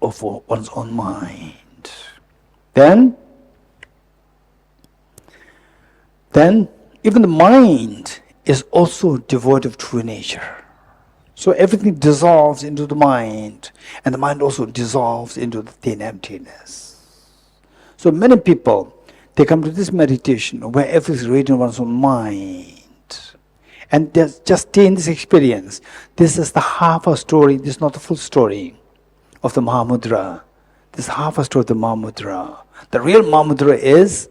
one's own mind. Then even the mind is also devoid of true nature. So everything dissolves into the mind, and the mind also dissolves into the thin emptiness. So many people, they come to this meditation where everything is radiant in one's own mind. And they just stay in this experience. This is the half a story, this is not the full story of the Mahamudra. This is half a story of the Mahamudra. The real Mahamudra is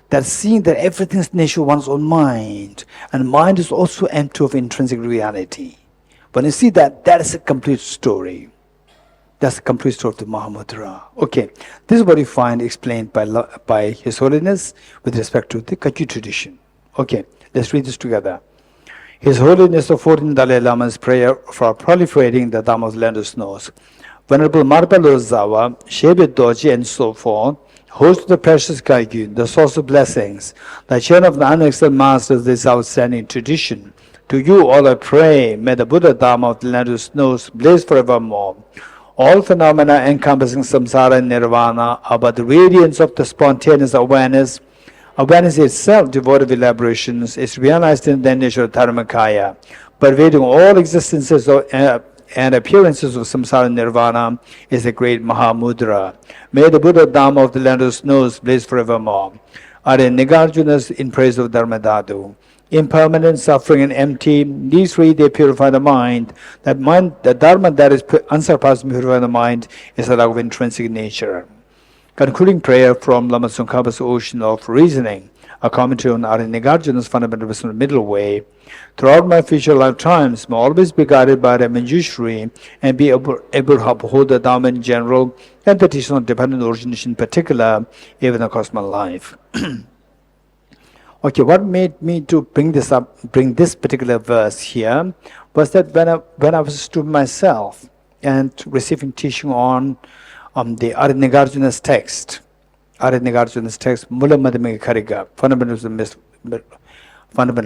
that seeing that everything is nature of one's own mind, and mind is also empty of intrinsic reality. When you see that, that is a complete story. That's the complete story of the Mahamudra. Okay, this is what you find explained by His Holiness with respect to the Kagyu tradition. Okay, let's read this together. His Holiness the 14th Dalai Lama's prayer for proliferating the Dhamma of land of snows. Venerable Marpalo Zawa, Shebe Dorji, and so forth, host of the precious Kagyu, the source of blessings, the chain of the unexcelled masters of this outstanding tradition. To you all I pray, may the Buddha Dhamma of the land of snows blaze forevermore. All phenomena encompassing samsara and nirvana are but the radiance of the spontaneous awareness. Awareness itself, devoid of elaborations, is realized in the nature of Dharmakaya, pervading all existences and appearances of samsara and nirvana is the great Mahamudra. May the Buddha Dhamma of the land of snows blaze forevermore. Are Nagarjunas in praise of Dharmadhatu. Impermanent, suffering, and empty, these three, they purify the mind. That mind, the Dharma that is unsurpassed and purify the mind, is a lack of intrinsic nature. Concluding prayer from Lama Tsongkhapa's Ocean of Reasoning, a commentary on Arya Nagarjuna's fundamental wisdom of the middle way. Throughout my future lifetimes, may always be guided by Manjushri and be able to uphold the Dhamma in general and the teaching on dependent origination in particular, even across my life. Okay, what made me to bring this particular verse here was that when I was a student myself and receiving teaching on the Arya Nagarjuna's text, Mula Madhyamika Karika, Fundamental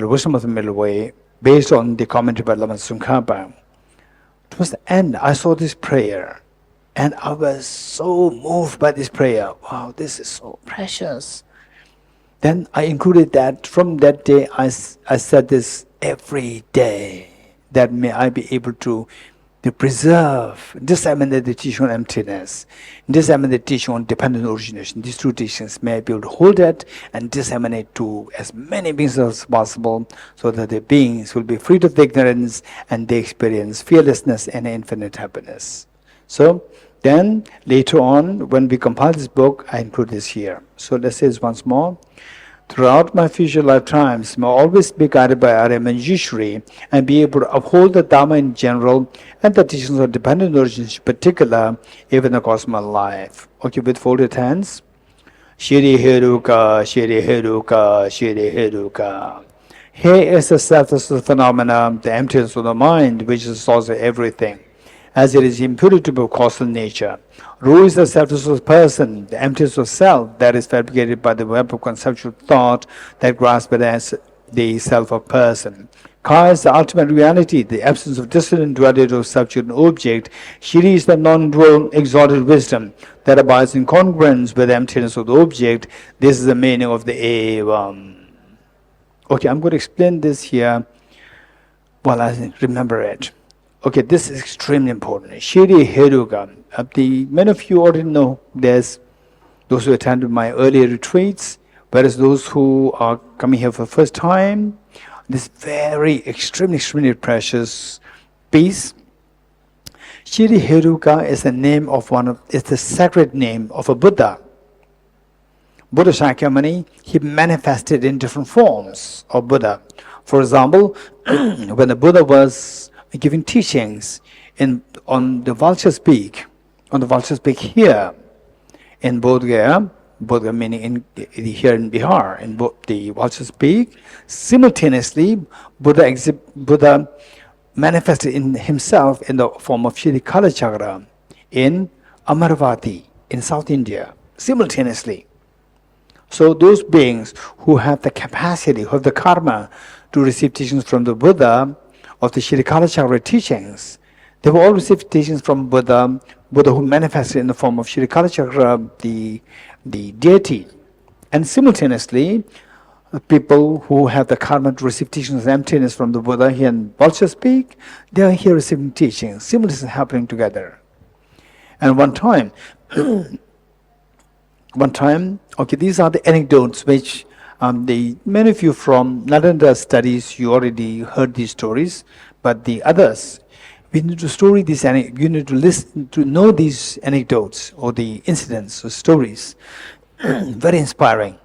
Wisdom of the Middle Way, based on the commentary by Lama Tsongkhapa. Towards the end, I saw this prayer, and I was so moved by this prayer. Wow, this is so precious. Then I included that. From that day, I said this every day, that may I be able to preserve, disseminate the teaching on emptiness, disseminate the teaching on dependent origination. These two teachings, may I be able to hold that and disseminate to as many beings as possible, so that the beings will be freed of the ignorance and they experience fearlessness and infinite happiness. So then later on, when we compile this book, I include this here. So let's say this once more. Throughout my future lifetimes, may I always be guided by Arya Manjushri and be able to uphold the Dhamma in general and the teachings of dependent origins in particular, even across my life. Okay, with folded hands. Shiri Heruka, Shiri Heruka, Shiri Heruka. Here is the selfless phenomena, the emptiness of the mind, which is the source of everything, as it is imputed to be causal nature. Ru is the selfless person, the emptiness of self that is fabricated by the web of conceptual thought that grasps it as the self of person. Ka is the ultimate reality, the absence of dissonant duality of subject and object. Shiri is the non-dual exalted wisdom that abides in congruence with the emptiness of the object. This is the meaning of the Evam. Okay, I'm going to explain this here while I remember it. Okay, this is extremely important. Shiri Heruka. Many of you already know there's those who attended my earlier retreats, whereas those who are coming here for the first time, this very extremely precious piece. Shiri Heruka is the name of it's the sacred name of a Buddha. Buddha Shakyamuni, he manifested in different forms of Buddha. For example, when the Buddha was giving teachings on the vulture's beak, here in Bodh Gaya, Bodh meaning here in Bihar, in the vulture's beak. Simultaneously, Buddha manifested in himself in the form of Shri Kala Chakra in Amaravati in South India, simultaneously. So those beings who have the capacity, who have the karma to receive teachings from the Buddha of the Shri Kala Chakra teachings, they will all receive teachings from Buddha who manifested in the form of Shri Kala Chakra, the deity. And simultaneously, people who have the karma to receive teachings of emptiness from the Buddha here in Vulture Speak, they are here receiving teachings, simultaneously happening together. And one time, okay, these are the anecdotes which many of you from Nalanda studies, you already heard these stories, but the others, we need to story these, you need to listen to know these anecdotes or the incidents or stories. Very inspiring.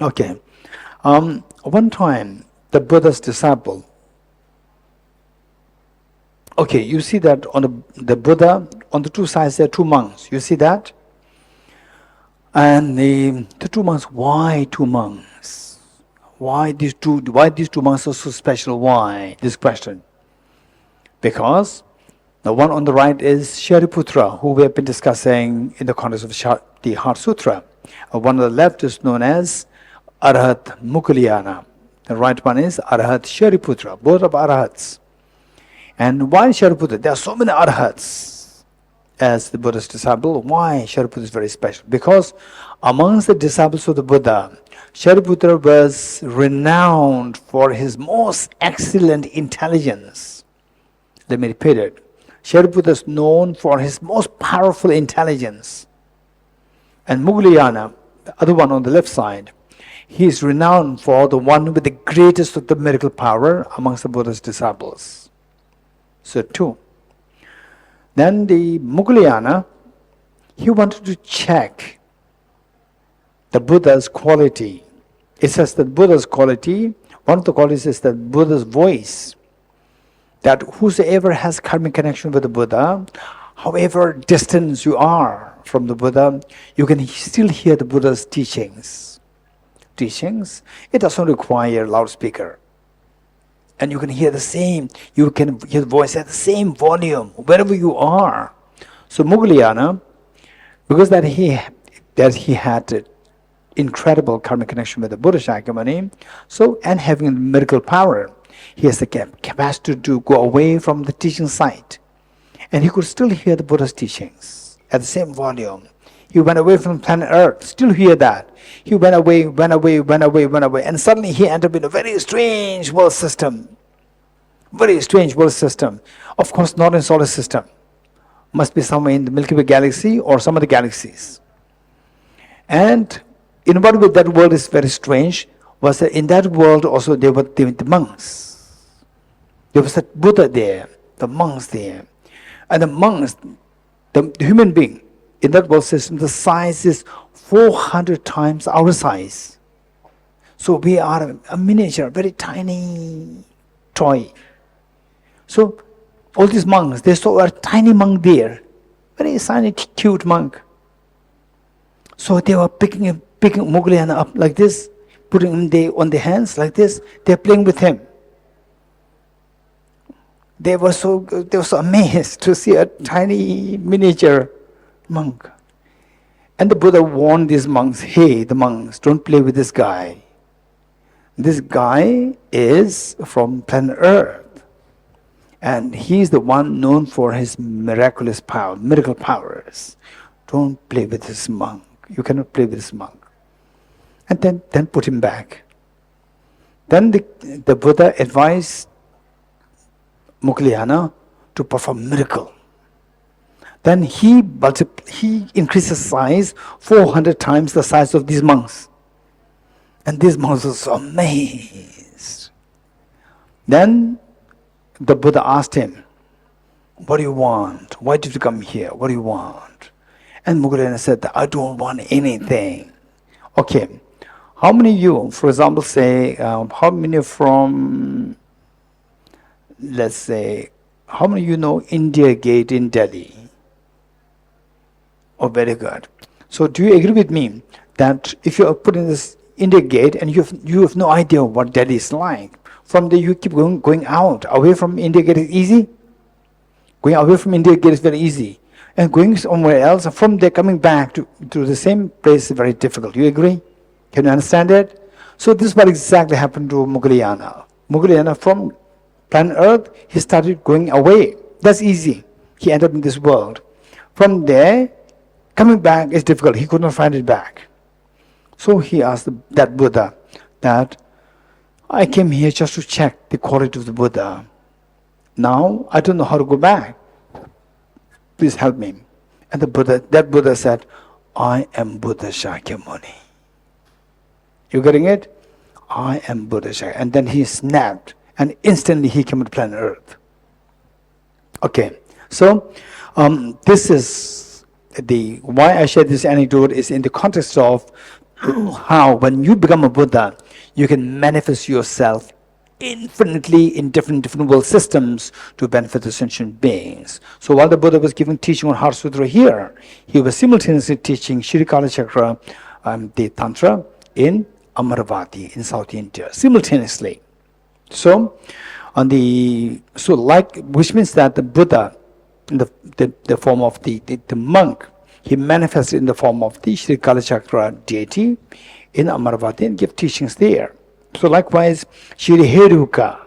Okay. One time, the Buddha's disciple. Okay, you see that on the Buddha, on the two sides there are two monks. You see that? And the two monks, why two monks? Why these two monks are so special? Why? This question. Because the one on the right is Shariputra, who we have been discussing in the context of the Heart Sutra. One on the left is known as Arhat Mukulyana. The right one is Arhat Shariputra, both of Arhats. And why Shariputra? There are so many Arhats as the Buddha's disciple. Why Shariputra is very special? Because amongst the disciples of the Buddha, Shariputra was renowned for his most excellent intelligence. Let me repeat it. Shariputra is known for his most powerful intelligence. And Mukulyana, the other one on the left side, he is renowned for the one with the greatest of the miracle power amongst the Buddha's disciples. So two. Then the Mukulyana, he wanted to check the Buddha's quality. It says that Buddha's quality, one of the qualities is that Buddha's voice. That whosoever has karmic connection with the Buddha, however distant you are from the Buddha, you can still hear the Buddha's teachings. It doesn't require loudspeaker. And you can hear you can hear the voice at the same volume, wherever you are. So Mukulyana, because that he had incredible karmic connection with the Buddha Shakyamuni, and having miracle power, he has the capacity to go away from the teaching site. And he could still hear the Buddha's teachings at the same volume. He went away from planet Earth, still hear that. He went away, and suddenly he ended up in a very strange world system. Very strange world system. Of course, not in solar system. Must be somewhere in the Milky Way galaxy or some of the galaxies. And in what way that world is very strange was that in that world also there were the monks. There was a Buddha there, the monks there. And the monks, the human being, in that world system, the size is 400 times our size. So we are a miniature, very tiny toy. So all these monks, they saw a tiny monk there, very tiny, cute monk. So they were picking Mukulyana up like this, putting him on their hands like this. They're playing with him. They were so amazed to see a tiny miniature monk. And the Buddha warned these monks, hey, the monks, don't play with this guy. This guy is from planet Earth. And he's the one known for his miraculous power, miracle powers. Don't play with this monk. You cannot play with this monk. And then put him back. Then the Buddha advised Mukulyana to perform miracle. Then he increased his size 400 times the size of these monks. And these monks were so amazed. Then the Buddha asked him, what do you want? Why did you come here? What do you want? And Mukulyana said, I don't want anything. Okay, How many of you, for example, say, how many from, let's say, how many of you know India Gate in Delhi? Oh, very good. So do you agree with me that if you are put in this India Gate and you have no idea what Delhi is like, from there you keep going out, away from India Gate is easy? Going away from India Gate is very easy. And going somewhere else, from there coming back to the same place is very difficult. You agree? Can you understand it? So this is what exactly happened to Mughaliana. Mughaliana from planet Earth, he started going away. That's easy. He ended up in this world. From there, coming back is difficult. He could not find it back. So he asked that Buddha that, I came here just to check the quality of the Buddha. Now, I don't know how to go back. Please help me. And that Buddha said, I am Buddha Shakyamuni. You getting it? I am Buddha Shakyamuni. And then he snapped, and instantly he came to planet Earth. Okay, so this is why I share this anecdote is in the context of how when you become a Buddha, you can manifest yourself infinitely in different world systems to benefit the sentient beings. So while the Buddha was giving teaching on Heart Sutra here, he was simultaneously teaching Shirikala Chakra, the Tantra, in Amaravati in South India, simultaneously. So, which means that the Buddha, in the form of the monk, he manifested in the form of the Shirikala Chakra deity in Amaravati and give teachings there. So likewise, Shriheruka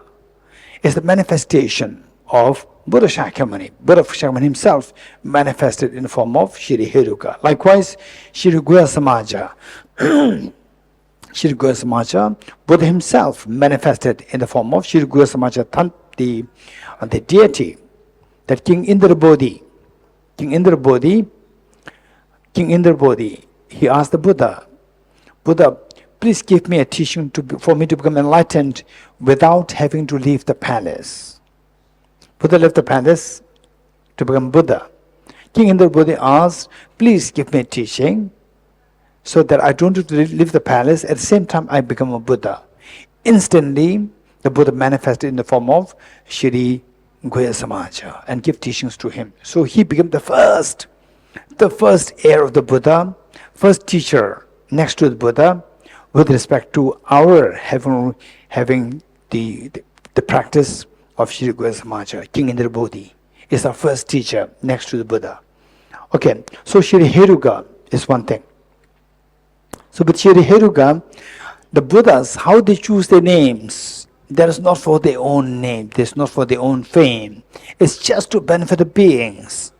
is the manifestation of Buddha Shakyamuni. Buddha Shakyamuni himself manifested in the form of Shriheruka. Likewise, Shri Gaya Samaja. Shri Gaya Samaja, Buddha himself manifested in the form of Shri Gaya Samaja, the deity, that King Indra Bodhi. King Indra Bodhi, he asked the Buddha, please give me a teaching for me to become enlightened without having to leave the palace. Buddha left the palace to become Buddha. King Indra Bodhi asked, please give me a teaching so that I don't have to leave the palace, at the same time I become a Buddha. Instantly, the Buddha manifested in the form of Shri Gaya Samaja and give teachings to him. So he became the first heir of the Buddha, first teacher next to the Buddha, with respect to our having the practice of Shri Gaya Samaja. King Indra Bodhi is our first teacher next to the Buddha. Okay, so Shri Heruka is one thing. So with Shri Heruka, the Buddhas, how they choose their names, that is not for their own name, this is not for their own fame. It's just to benefit the beings.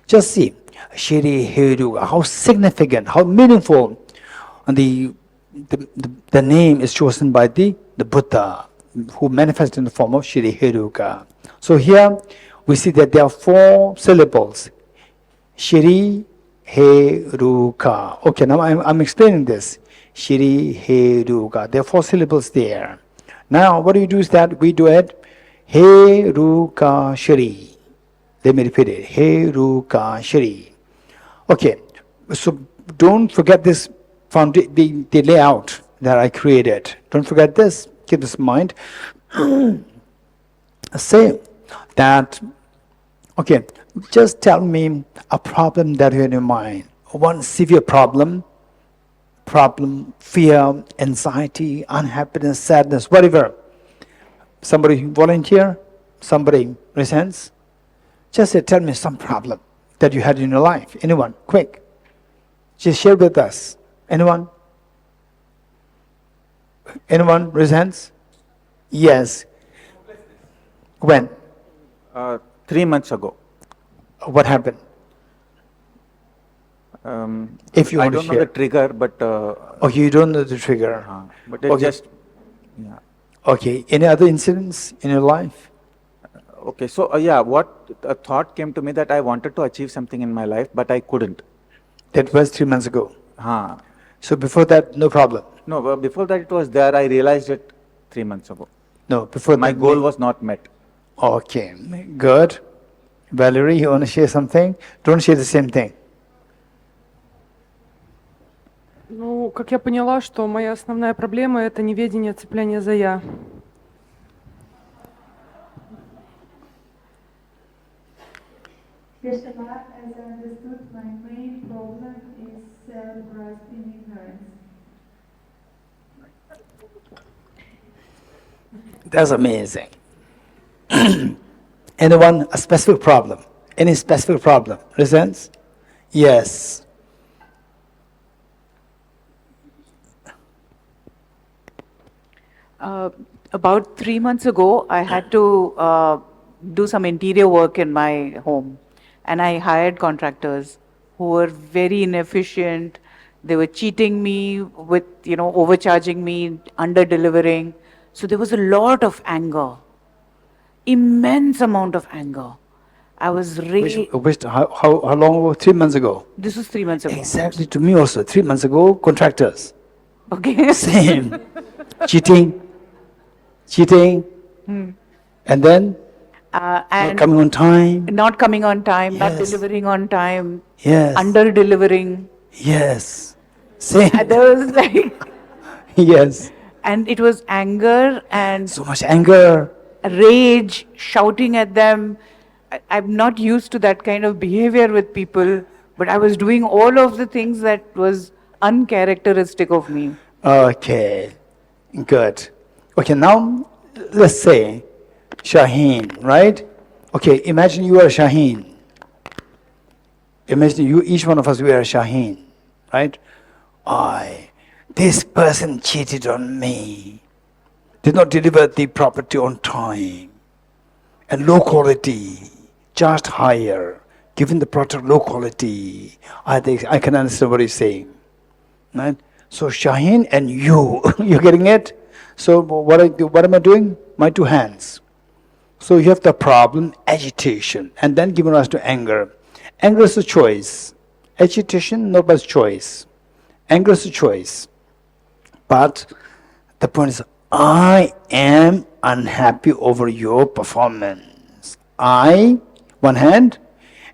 Just see, Shri Heruka, how significant, how meaningful the name is chosen by the Buddha who manifested in the form of Shri Heruka. So here we see that there are 4 syllables. Shri Heruka. Okay, now I'm explaining this. Shri Heruka. There are 4 syllables there. Now what do is that we do it Heruka Shri. Let me repeat it. Heruka Shri. Okay, so don't forget this the layout that I created. Don't forget this. Keep this in mind. Say that, okay, just tell me a problem that you have in your mind. One severe problem, fear, anxiety, unhappiness, sadness, whatever. Somebody volunteer? Somebody resents? Just say, tell me some problem that you had in your life. Anyone? Quick. Just share with us. Anyone? Anyone resents? Yes. When? 3 months ago. What happened? If you I want don't to know share. the trigger, but Okay, you don't know the trigger. but it Okay. just yeah. Okay. Any other incidents in your life? Okay, so what a thought came to me that I wanted to achieve something in my life, but I couldn't. That was 3 months ago. Huh. So before that, no problem. No, before that it was there. I realized it 3 months ago. No, before My that. goal was not met. Okay, good. Valerie, you want to share something? Don't share the same thing. Ну, как я поняла, что моя основная проблема — это неведение, цепляние за «я». Geshe, as I understood, my main problem is self-grasping ignorance. That's amazing. Anyone, a specific problem? Any specific problem? Presents? Yes. About 3 months ago, I had to do some interior work in my home, and I hired contractors who were very inefficient. They were cheating me with, overcharging me, under delivering. So there was a lot of anger, immense amount of anger. I was really. How long ago? 3 months ago. This was 3 months ago. Exactly, to me also. 3 months ago, contractors. Okay. Same. cheating. And then not And coming on time. not coming on time, not Yes. delivering on time, Yes. under delivering. Yes. Same. And there was like, Yes. and it was anger and So much anger. rage, shouting at them. I'm not used to that kind of behavior with people, but I was doing all of the things that was uncharacteristic of me. Okay. Good. Okay, now let's say Shaheen, right? Okay, imagine you are Shaheen. Imagine you, each one of us, we are Shaheen, right? This person cheated on me, did not deliver the property on time, and low quality, charged higher, given the product low quality. I think I can understand what he's saying, right? So Shaheen and you, you're getting it? So what am I doing? My two hands. So you have the problem, agitation, and then giving rise to anger. Anger is a choice. Agitation, nobody's choice. Anger is a choice. But the point is, I am unhappy over your performance. I, one hand,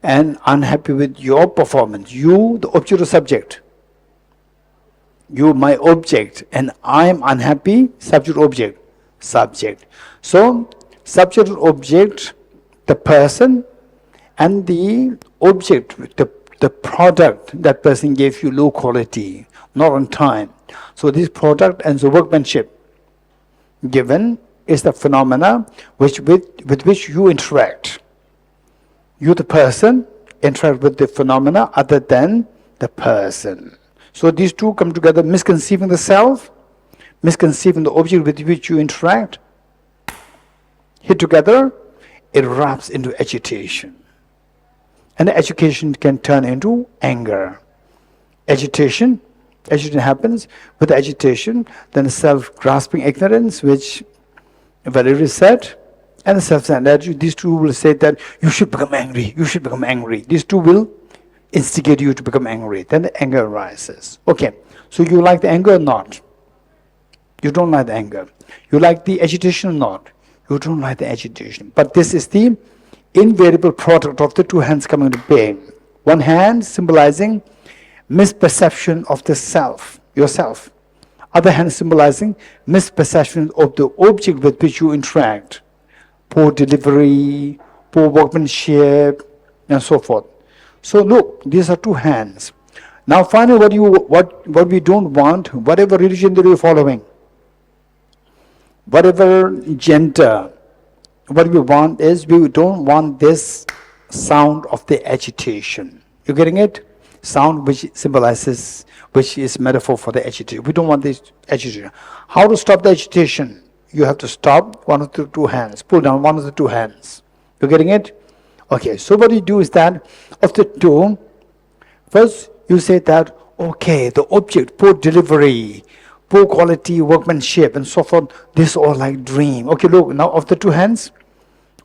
and unhappy with your performance. You, the object or subject. You, my object, and I am unhappy, subject, object, subject. So, subject or object, the person, and the object, the product that person gave you low quality, not on time. So this product and the workmanship given is the phenomena with which you interact. You, the person, interact with the phenomena other than the person. So these two come together, misconceiving the self, misconceiving the object with which you interact, hit together, it erupts into agitation. And the agitation can turn into anger. Agitation happens. With the agitation, then self-grasping ignorance, which Venerable said, and the self-centered, these two will say that you should become angry, you should become angry. These two will instigate you to become angry. Then the anger arises. Okay, so you like the anger or not? You don't like the anger. You like the agitation or not? You don't like the agitation. But this is the invariable product of the two hands coming into being. One hand symbolizing misperception of the self, yourself. Other hand symbolizing misperception of the object with which you interact. Poor delivery, poor workmanship, and so forth. So look, these are two hands. Now finally what we don't want, whatever religion that you're following, whatever gender, what we want is, we don't want this sound of the agitation. You getting it? Sound which symbolizes, which is metaphor for the agitation. We don't want this agitation. How to stop the agitation? You have to stop one of the two hands, pull down one of the two hands. You getting it? Okay, so what you do is that, of the two, first you say that, okay, the object, poor delivery, poor quality workmanship, and so forth, this all like dream. Okay, look, now of the two hands,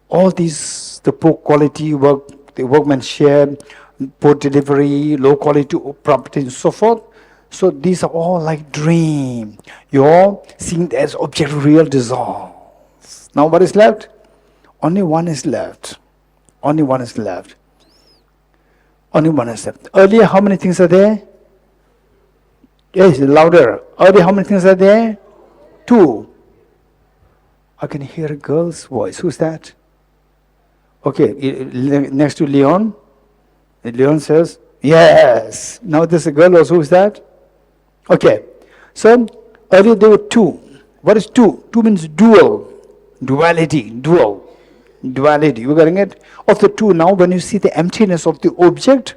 all these, the poor quality work, the workmanship, poor delivery, low quality property, and so forth, so these are all like dream. You're seeing as object real dissolve. Now what is left? Only one is left. Only one is left. Only one is left. Earlier, how many things are there? Yes, louder. Earlier, how many things are there? 2. I can hear a girl's voice. Who's that? Okay, next to Leon. Leon says, yes. Now there's a girl also. Who's that? Okay. So, earlier there were 2. What is 2? 2 means dual. Duality. Dual. Duality. You getting it? Of the 2 now, when you see the emptiness of the object,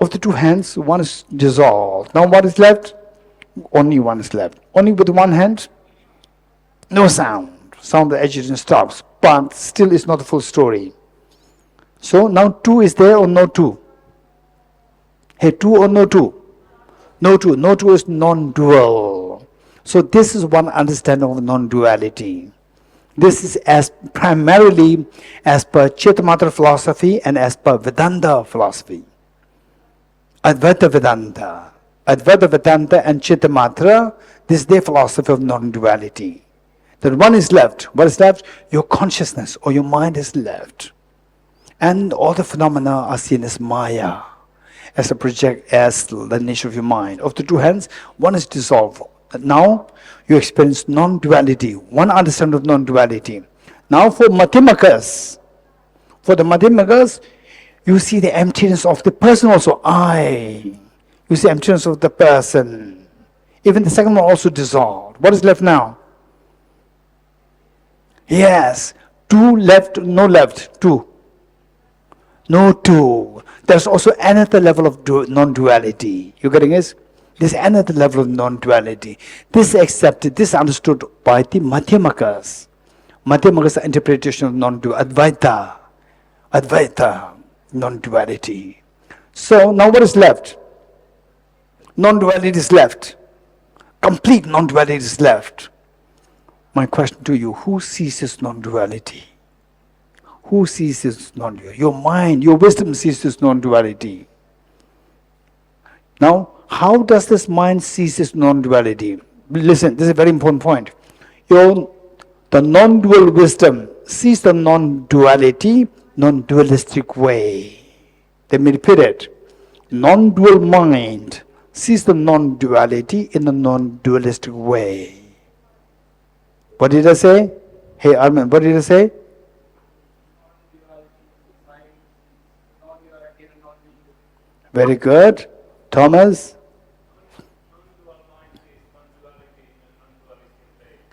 of the 2 hands, one is dissolved. Now what is left? Only one is left. Only with one hand, no sound. Sound the agitation stops. But still it's not the full story. So now 2 is there or no 2? Hey, 2 or no 2? No 2. No 2 is non-dual. So this is one understanding of non-duality. This is as primarily as per Chittamatra philosophy and as per Vedanta philosophy. Advaita Vedanta. Advaita Vedanta and Chittamatra, this is their philosophy of non-duality. That one is left. What is left? Your consciousness or your mind is left. And all the phenomena are seen as Maya, as a project, as the nature of your mind. Of the 2 hands, one is dissolved. Now you experience non-duality, one understanding of non-duality. Now for Madhyamakas, you see the emptiness of the person also, I. You see emptiness of the person. Even the second one also dissolved. What is left now? Yes, 2 left, no left, 2. No 2. There's also another level of non-duality. You getting this? There's another level of non-duality. This is accepted, this is understood by the Madhyamakas. Madhyamakas' interpretation of non-duality. Advaita, non-duality. So now what is left? Non-duality is left. Complete non-duality is left. My question to you, who sees this non-duality? Who sees this non-duality? Your mind, your wisdom sees this non-duality. Now, how does this mind see this non-duality? Listen, this is a very important point. The non-dual wisdom sees the non-duality, non-dualistic way. Let me repeat it. Non-dual mind sees the non-duality in a non-dualistic way. What did I say? Hey Armin, what did I say? Very good. Thomas?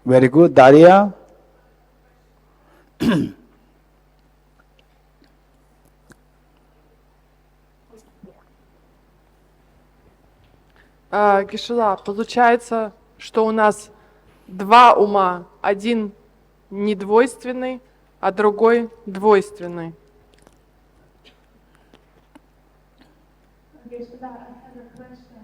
Very good. Daria? Гешела, получается, что у нас 2 ума. Один недвойственный, а другой двойственный. Okay, so that I have a question.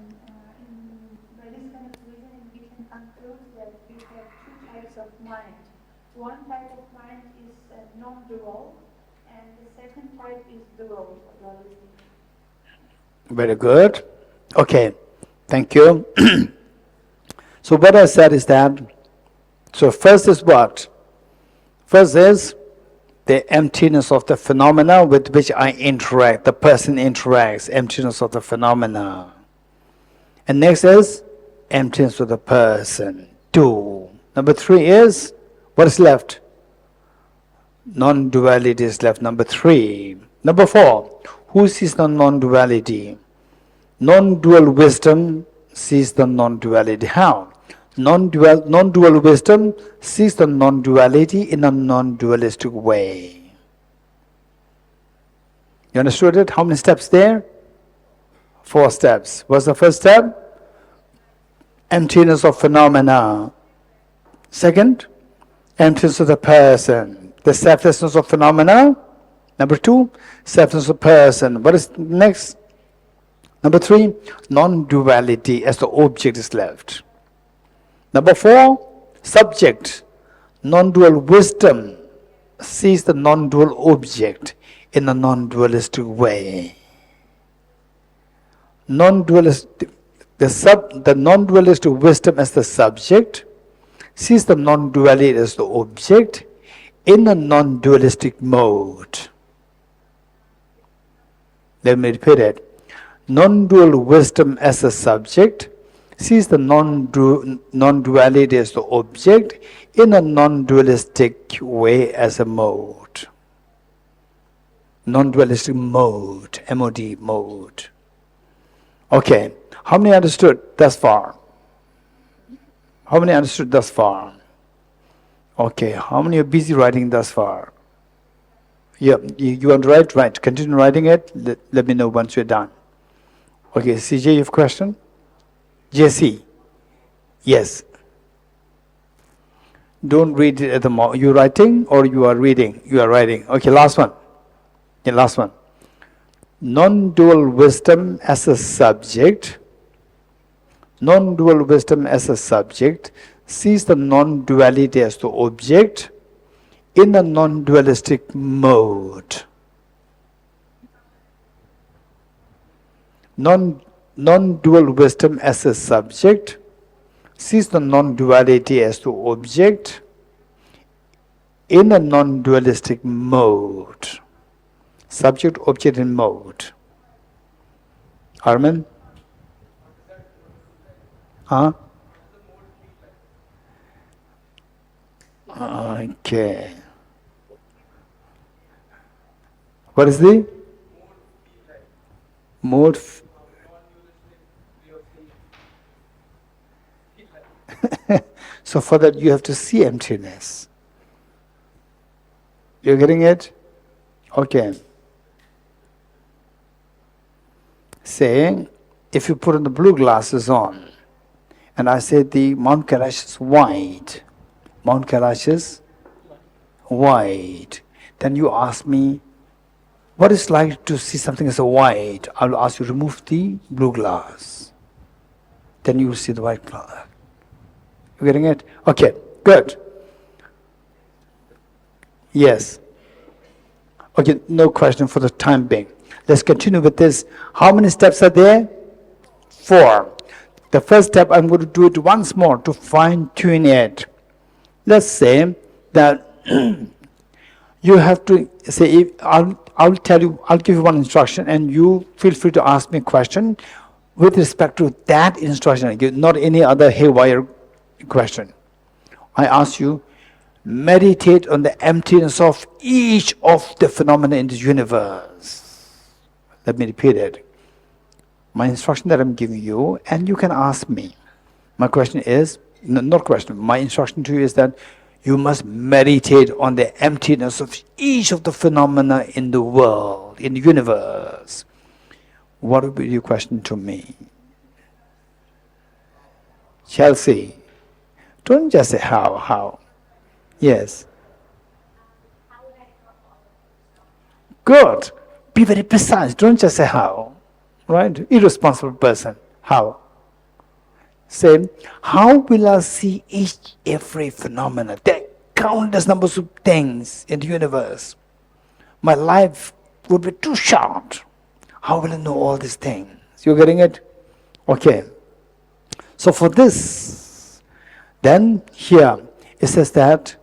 By this kind of reasoning, we can conclude that we have 2 types of mind. One type of mind is non-dual, and the second type is dual. Very good. Okay, thank you. So what I said is that, so first is what? First is the emptiness of the phenomena with which I interact, the person interacts, emptiness of the phenomena. And next is emptiness of the person, 2. Number 3 is, what is left? Non-duality is left, number 3. Number 4, who sees the non-duality? Non-dual wisdom sees the non-duality. How? Non-dual wisdom sees the non-duality in a non-dualistic way. You understood it? How many steps there? 4 steps. What's the first step? Emptiness of phenomena. Second, emptiness of the person. The selflessness of phenomena. Number 2, selflessness of person. What is next? Number 3, non-duality as the object is left. Number 4, subject. Non-dual wisdom sees the non-dual object in a non-dualistic way. The non-dualistic wisdom as the subject sees the non-duality as the object in a non-dualistic mode. Let me repeat it. Non-dual wisdom as a subject sees the non-duality as the object in a non-dualistic way as a mode. Non-dualistic mode, MOD, mode. Okay, how many understood thus far? How many understood thus far? Okay, how many are busy writing thus far? Yeah, you want to write? Right, continue writing it. Let me know once you're done. Okay, CJ, you have a question? JC? Yes. Don't read it at the moment. You're writing or you are reading? You are writing. Okay, last one. Okay, last one. Non-dual wisdom as a subject. Non-dual wisdom as a subject sees the non-duality as the object in a non-dualistic mode. Non-dual wisdom as a subject sees the non-duality as the object in a non-dualistic mode. Subject, object, and mode. Armin? Huh? Okay. What is the mode? So for that you have to see emptiness. You're getting it? Okay. Say, if you put on the blue glasses on, and I say the Mount Kailash is white, Mount Kailash is white, then you ask me, what is like to see something as a white? I will ask you, remove the blue glass. Then you will see the white glass. You getting it? Okay, good. Yes. Okay, no question for the time being. Let's continue with this. How many steps are there? 4. The first step, I'm going to do it once more to fine-tune it. Let's say that you have to say, if I'll tell you, I'll give you one instruction and you feel free to ask me a question with respect to that instruction, not any other haywire question. I ask you, meditate on the emptiness of each of the phenomena in the universe. Let me repeat it. My instruction that I'm giving you, and you can ask me. My question is, not question, my instruction to you is that you must meditate on the emptiness of each of the phenomena in the world, in the universe. What would be your question to me? Chelsea, don't just say how. Yes. Good. Be very precise. Don't just say how. Right? Irresponsible person. How? Say, how will I see every phenomena? There are countless numbers of things in the universe. My life would be too short. How will I know all these things? You're getting it? Okay. So for this, then here it says that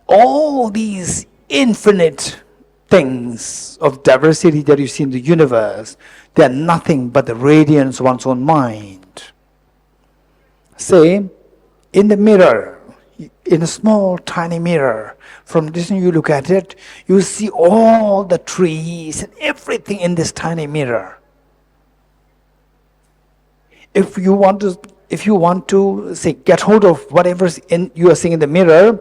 all these infinite things of diversity that you see in the universe, they are nothing but the radiance of one's own mind. Say, in the mirror, in a small tiny mirror, from distance you look at it, you see all the trees and everything in this tiny mirror. If you want to say get hold of whatever you are seeing in the mirror,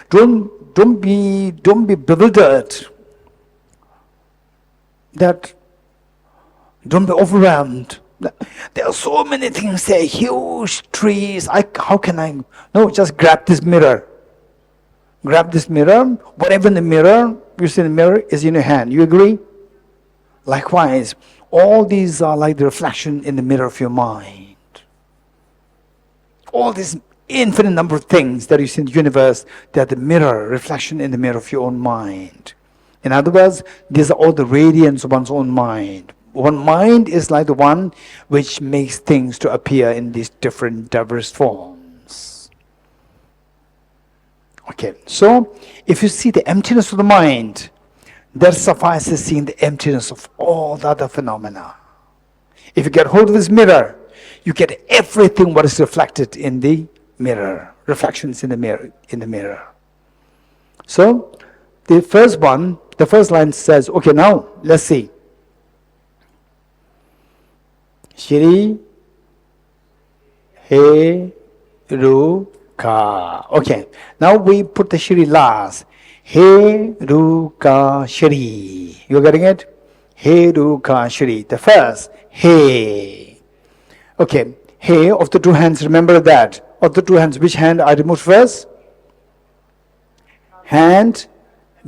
don't be bewildered. Don't be overwhelmed. There are so many things there, huge trees. How can I? No, just grab this mirror. Grab this mirror. Whatever in the mirror, you see in the mirror is in your hand. You agree? Likewise, all these are like the reflection in the mirror of your mind. All this infinite number of things that you see in the universe, they are the mirror, reflection in the mirror of your own mind. In other words, these are all the radiance of one's own mind. One mind is like the one which makes things to appear in these different diverse forms. Okay, so if you see the emptiness of the mind, that suffices seeing the emptiness of all the other phenomena. If you get hold of this mirror, you get everything what is reflected in the mirror, reflections in the mirror. So the first line says, okay, now let's see. Shri He Ru Ka. Okay, now we put the Shri last. He Ru Ka Shri. You getting it? He Ru Ka Shri. The first He. Okay, He of the two hands. Remember that. Of the two hands, which hand I removed first? Hand.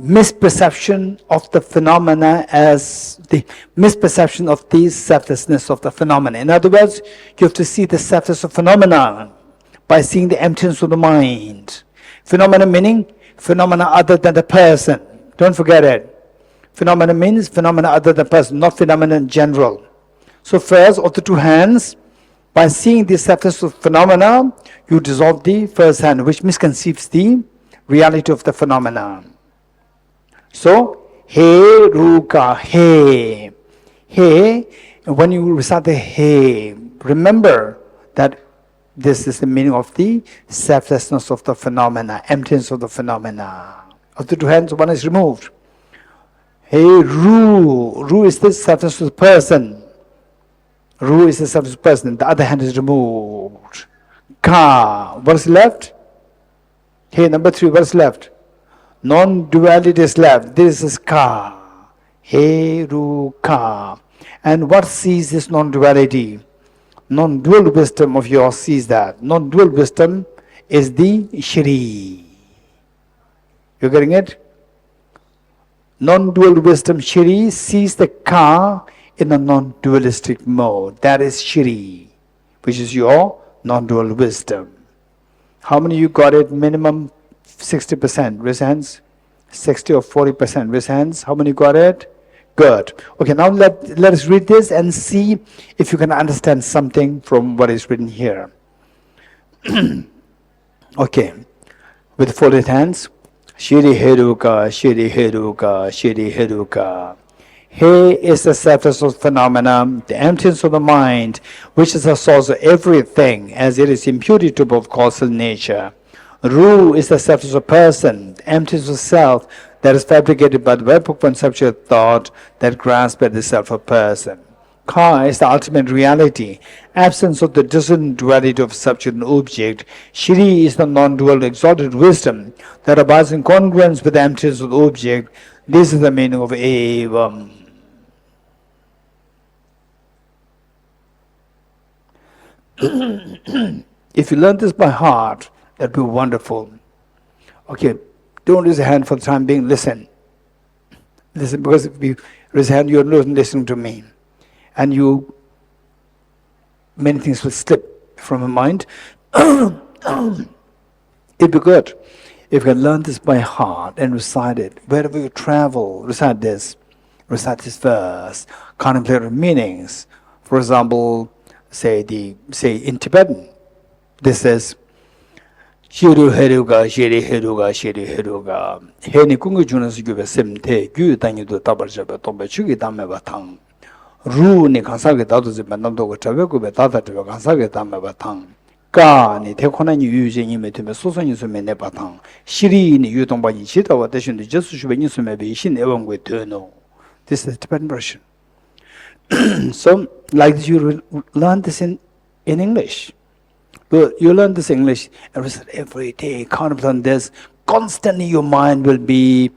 Misperception of the phenomena as the misperception of the selflessness of the phenomena. In other words, you have to see the selflessness of phenomena by seeing the emptiness of the mind. Phenomena meaning phenomena other than the person. Don't forget it. Phenomena means phenomena other than the person, not phenomena in general. So first, of the two hands, by seeing the selflessness of phenomena, you dissolve the first hand, which misconceives the reality of the phenomena. So, He Ruka, He. He, when you recite the He, remember that this is the meaning of the selflessness of the phenomena, emptiness of the phenomena. Of the two hands, one is removed. He Ru. Ru is the selflessness of the person. Ru is the selflessness of the person. The other hand is removed. Ka. What is left? Hey, number 3, what is left? Non-duality is left. This is Ka. He Ru Ka. And what sees this non-duality? Non-dual wisdom of yours sees that. Non-dual wisdom is the Shri. You getting it? Non-dual wisdom Shri sees the Ka in a non-dualistic mode. That is Shri, which is your non-dual wisdom. How many of you got it? Minimum 60%. Raise hands. 60 or 40%. Raise hands. How many got it? Good. Okay, now let us read this and see if you can understand something from what is written here. Okay. With folded hands. Shiri Heruka, Shiri Heruka, Shiri Heruka. He is the selfless of phenomena, the emptiness of the mind, which is the source of everything, as it is imputed to both causal nature. Ru is the selfless of person, the emptiness of self that is fabricated by the web of conceptual thought that grasps at the self of person. Ka is the ultimate reality, absence of the dissonant duality of subject and object. Shri is the non-dual exalted wisdom that abides in congruence with the emptiness of the object. This is the meaning of Evam. If you learn this by heart, that will be wonderful. Okay, don't raise a hand for the time being. Listen. Listen, because if you raise a hand, you're not listening to me. And many things will slip from your mind. It'd be good if you can learn this by heart and recite it. Wherever you travel, recite this verse, contemplate the meanings. For example, say in Tibetan, this is Shiru Heruga, Shiri Heruga, Shiri Heruga. Heni Kungu Junas Gube Simte, Gu Tangidu Tabarjaba, Tomba Chugi Dame Batang. Ru ni Kansaki Dadu Zibanamdo Tavekube Tata Kansaki Dame Batang. Ka ni Tekona Yuji Imitume Susan Yusume Batang. Shiri ni Yutomba Yishita, what they should just Shubin be Shin Evan with Turno. This is the Tibetan version. So, like this, you learn this in English. You learn this English every day, contemplate on this. Constantly your mind will be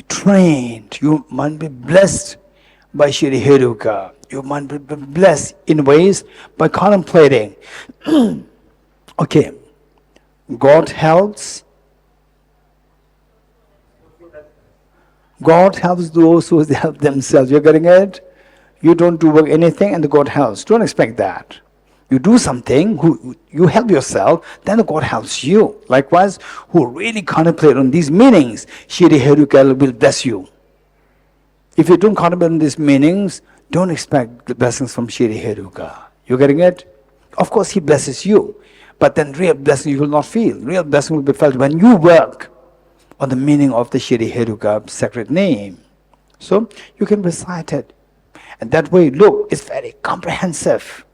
trained. Your mind will be blessed by Shri Heruka. Your mind will be blessed in ways by contemplating. Okay. God helps. God helps those who help themselves. You're getting it? You don't do anything and the God helps. Don't expect that. You do something, you help yourself, then the God helps you. Likewise, who really contemplate on these meanings, Shri Heruka will bless you. If you don't contemplate on these meanings, don't expect the blessings from Shri Heruka. You getting it? Of course, he blesses you, but then real blessing you will not feel. Real blessing will be felt when you work on the meaning of the Shri Heruka sacred name. So you can recite it. And that way, look, it's very comprehensive.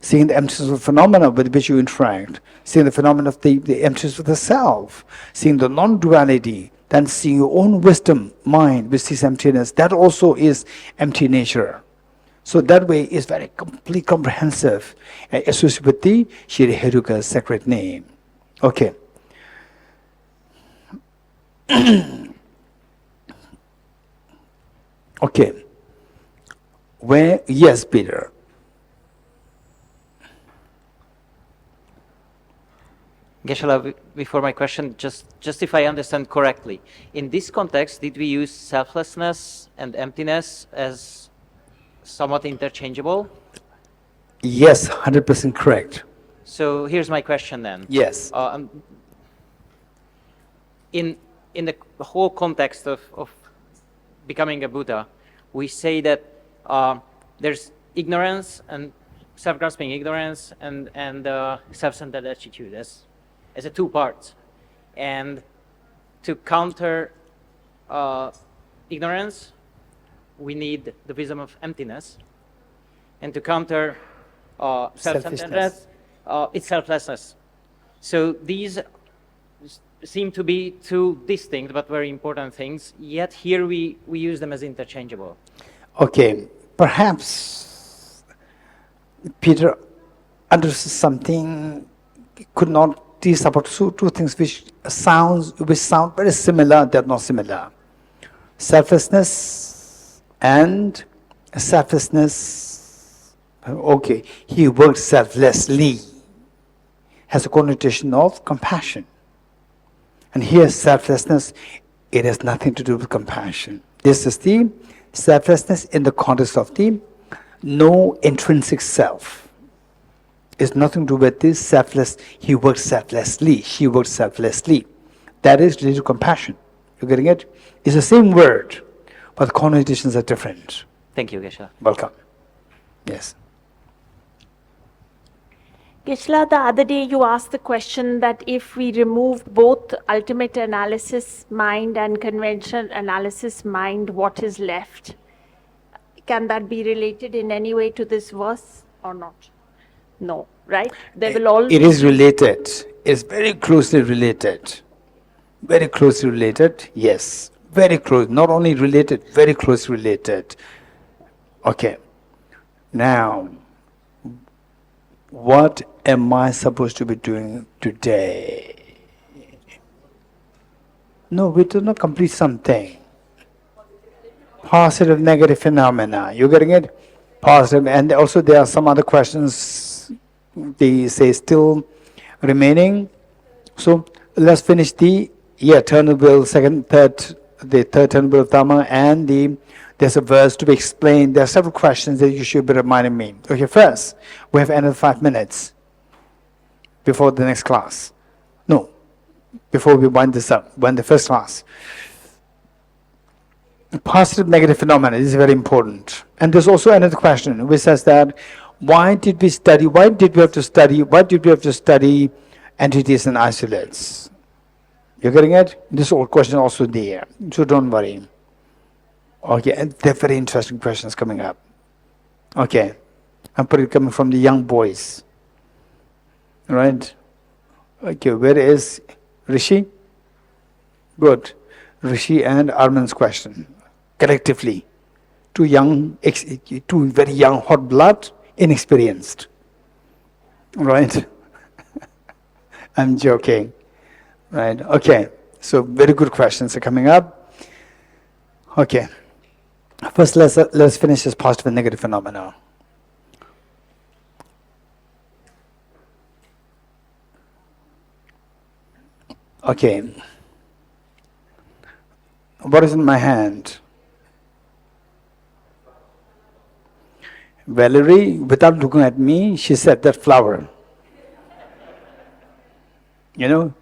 seeing the emptiness of phenomena with which you interact, seeing the phenomena of the emptiness of the self, seeing the non-duality, then seeing your own wisdom mind which sees emptiness, that also is empty nature. So that way is very complete, comprehensive, associated with the Shri Heruka's sacred name. Okay. Okay. Where, yes, Peter. Geshe, before my question, just if I understand correctly, in this context, did we use selflessness and emptiness as somewhat interchangeable? Yes, 100% correct. So here's my question then. Yes. In the whole context of becoming a Buddha, we say that there's ignorance and self-grasping ignorance and self-centered attitude as a two parts. And to counter ignorance, we need the wisdom of emptiness. And to counter self-centeredness, it's selflessness. So these seem to be two distinct but very important things, yet here we use them as interchangeable. Okay, perhaps Peter understood something, could not tease about two things which sound very similar, they're not similar. Selflessness and selflessness. Okay, he worked selflessly, has a connotation of compassion. And here selflessness, it has nothing to do with compassion. This is the selflessness in the context of the no intrinsic self. It's nothing to do with this selfless, he works selflessly, she works selflessly. That is related to compassion. You're getting it? It's the same word, but the connotations are different. Thank you, Geshe. Welcome. Yes. Geshe, the other day you asked the question that if we remove both ultimate analysis mind and conventional analysis mind, what is left? Can that be related in any way to this verse or not? No, right? There will always It is related. It's very closely related. Very closely related, yes. Very close. Not only related, very closely related. Okay. Now, what am I supposed to be doing today? No, we do not complete something. Positive, negative phenomena. You getting it? Positive, and also there are some other questions they say still remaining. So let's finish the eternal will, the third eternal will of Dhamma, and there's a verse to be explained. There are several questions that you should be reminding me. Okay, first, we have another 5 minutes before the next class. No, before we wind this up, the first class. Positive, negative phenomena is very important. And there's also another question which says that why did we have to study entities and isolates? You're getting it? This old question also there, so don't worry. Okay, and they're very interesting questions coming up. Okay, I'm probably coming from the young boys. Right? Okay, where is Rishi? Good. Rishi and Arman's question. Collectively. Two very young, hot blood, inexperienced. Right? I'm joking. Right, okay. So very good questions are coming up. Okay. First, let's finish this positive and negative phenomena. Okay. What is in my hand? Valerie, without looking at me, she said that flower. You know,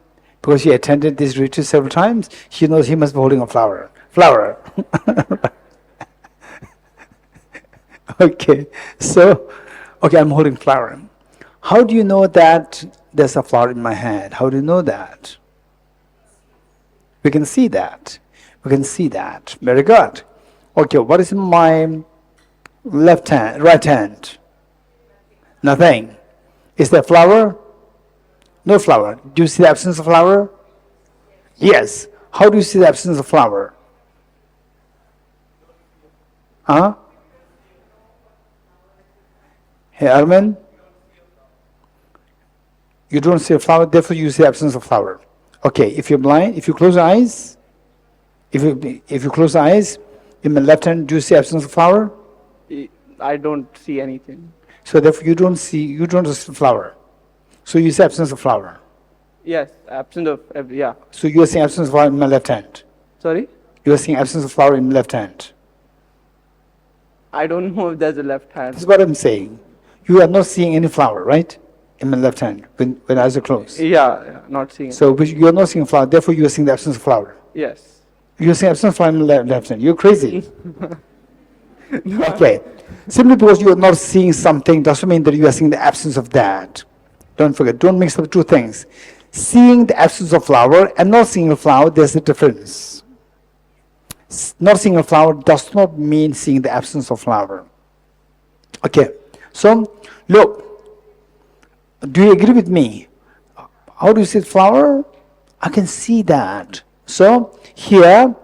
because she attended this retreat several times, she knows he must be holding a flower. Flower. Okay, so, okay, I'm holding flower. How do you know that there's a flower in my hand? How do you know that? We can see that. We can see that. Very good. Okay, what is in my right hand? Nothing. Is there flower? No flower. Do you see the absence of flower? Yes. How do you see the absence of flower? Huh? Hey, Armin? You don't see a flower, therefore you see the absence of flower. Okay, if you're blind, if you close your eyes, if you close your eyes, in the left hand, do you see absence of flower? I don't see anything. So therefore you don't see flower. So you see absence of flower. Yes, absent of every, yeah. So you are seeing absence of flower in my left hand. Sorry? You are seeing absence of flower in left hand. I don't know if there's a left hand. This is what I'm saying. You are not seeing any flower, right? In my left hand, when eyes are closed. Yeah, not seeing it. So you are not seeing flower, therefore you are seeing the absence of flower. Yes. You are seeing absence of flower in the left hand. You're crazy. Okay. Simply because you are not seeing something doesn't mean that you are seeing the absence of that. Don't forget, don't mix up two things. Seeing the absence of flower and not seeing a flower, there's a difference. Not seeing a flower does not mean seeing the absence of flower. Okay, so look, do you agree with me? How do you see the flower? I can see that. So here,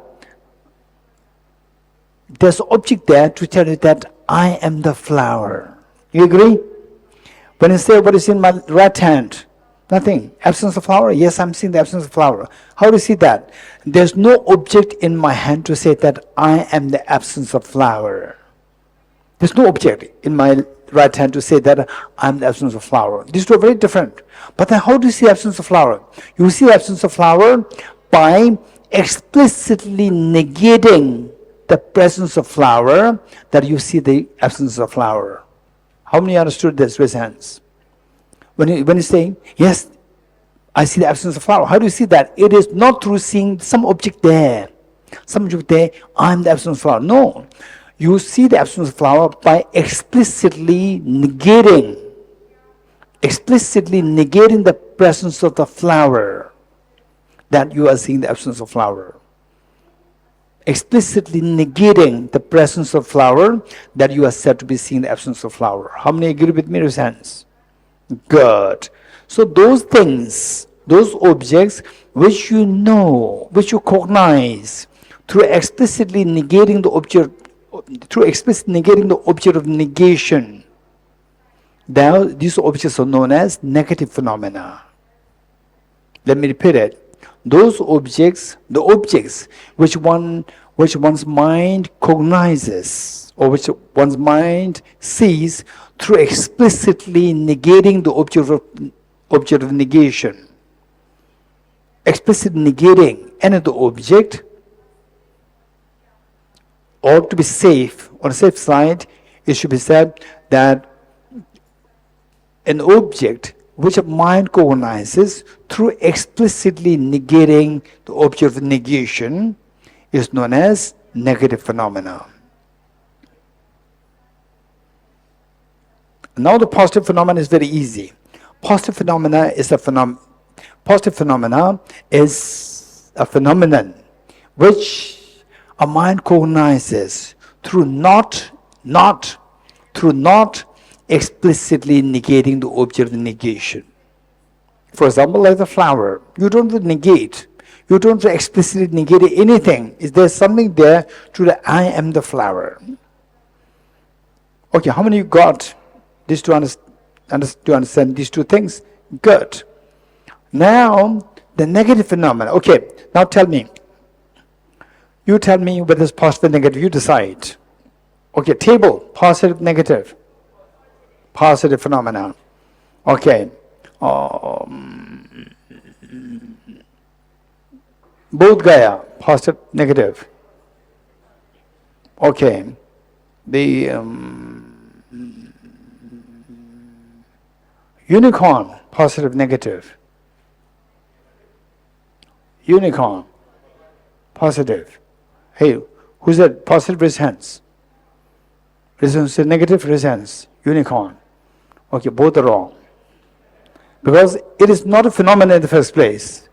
there's an object there to tell you that I am the flower. You agree? When I say what is in my right hand, nothing. Absence of flower? Yes, I'm seeing the absence of flower. How do you see that? There's no object in my hand to say that I am the absence of flower. There's no object in my right hand to say that I'm the absence of flower. These two are very different. But then how do you see the absence of flower? You see the absence of flower by explicitly negating the presence of flower, that you see the absence of flower. How many understood this? Raise hands. When you say, yes, I see the absence of flower. How do you see that? It is not through seeing some object there. Some object there, I'm the absence of flower. No. You see the absence of flower by explicitly negating the presence of the flower, that you are seeing the absence of flower. Explicitly negating the presence of flower, that you are said to be seeing the absence of flower. How many agree with me? Raise hands. Good. So those things, those objects which you know, which you cognize through explicitly negating the object, of negation, these objects are known as negative phenomena. Let me repeat it. Those objects, the objects which one's mind cognizes, or which one's mind sees through explicitly negating the object of negation. Explicitly negating another object, or to be safe, on the safe side, it should be said that an object which a mind cognizes through explicitly negating the object of negation is known as negative phenomena. Now the positive phenomena is very easy. Positive phenomena is a phenomenon which a mind cognizes through not explicitly negating the object of negation. For example, like the flower, you don't negate, you don't explicitly negate anything. Is there something there to the I am the flower? Okay, how many you got this to understand these two things? Good. Now, the negative phenomena. Okay, now tell me. You tell me whether it's positive or negative, you decide. Okay, table, positive, negative. Positive phenomena. Okay. Bodh Gaya, positive, negative. Okay. The unicorn, positive, negative. Unicorn, positive. Hey, who's that? Positive, raise hands. Raise negative, raise hands. Unicorn. Okay, both are wrong. Because it is not a phenomenon in the first place.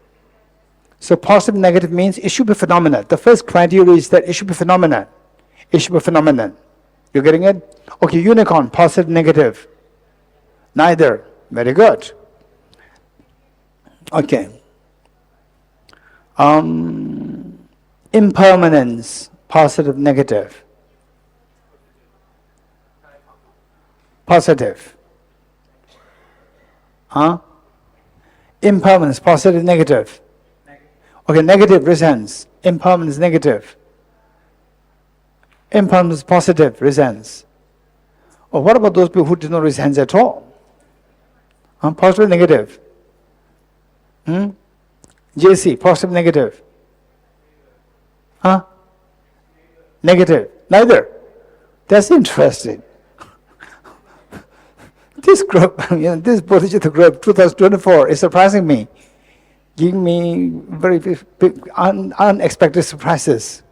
So positive and negative means it should be phenomena. The first criteria is that it should be phenomena. It should be phenomenon. You getting it? Okay, unicorn, positive, negative. Neither. Very good. Okay. Impermanence, positive, negative. Positive. Huh? Impermanence, positive, negative. Okay, negative, resents. Impermanence, negative. Impermanence, positive, resents. Or what about those people who do not resent at all? Positive, negative. JC, positive, negative. Negative. Neither. That's interesting. This group, this Bodhicitta group, 2024, is surprising me. Giving me very big, unexpected surprises.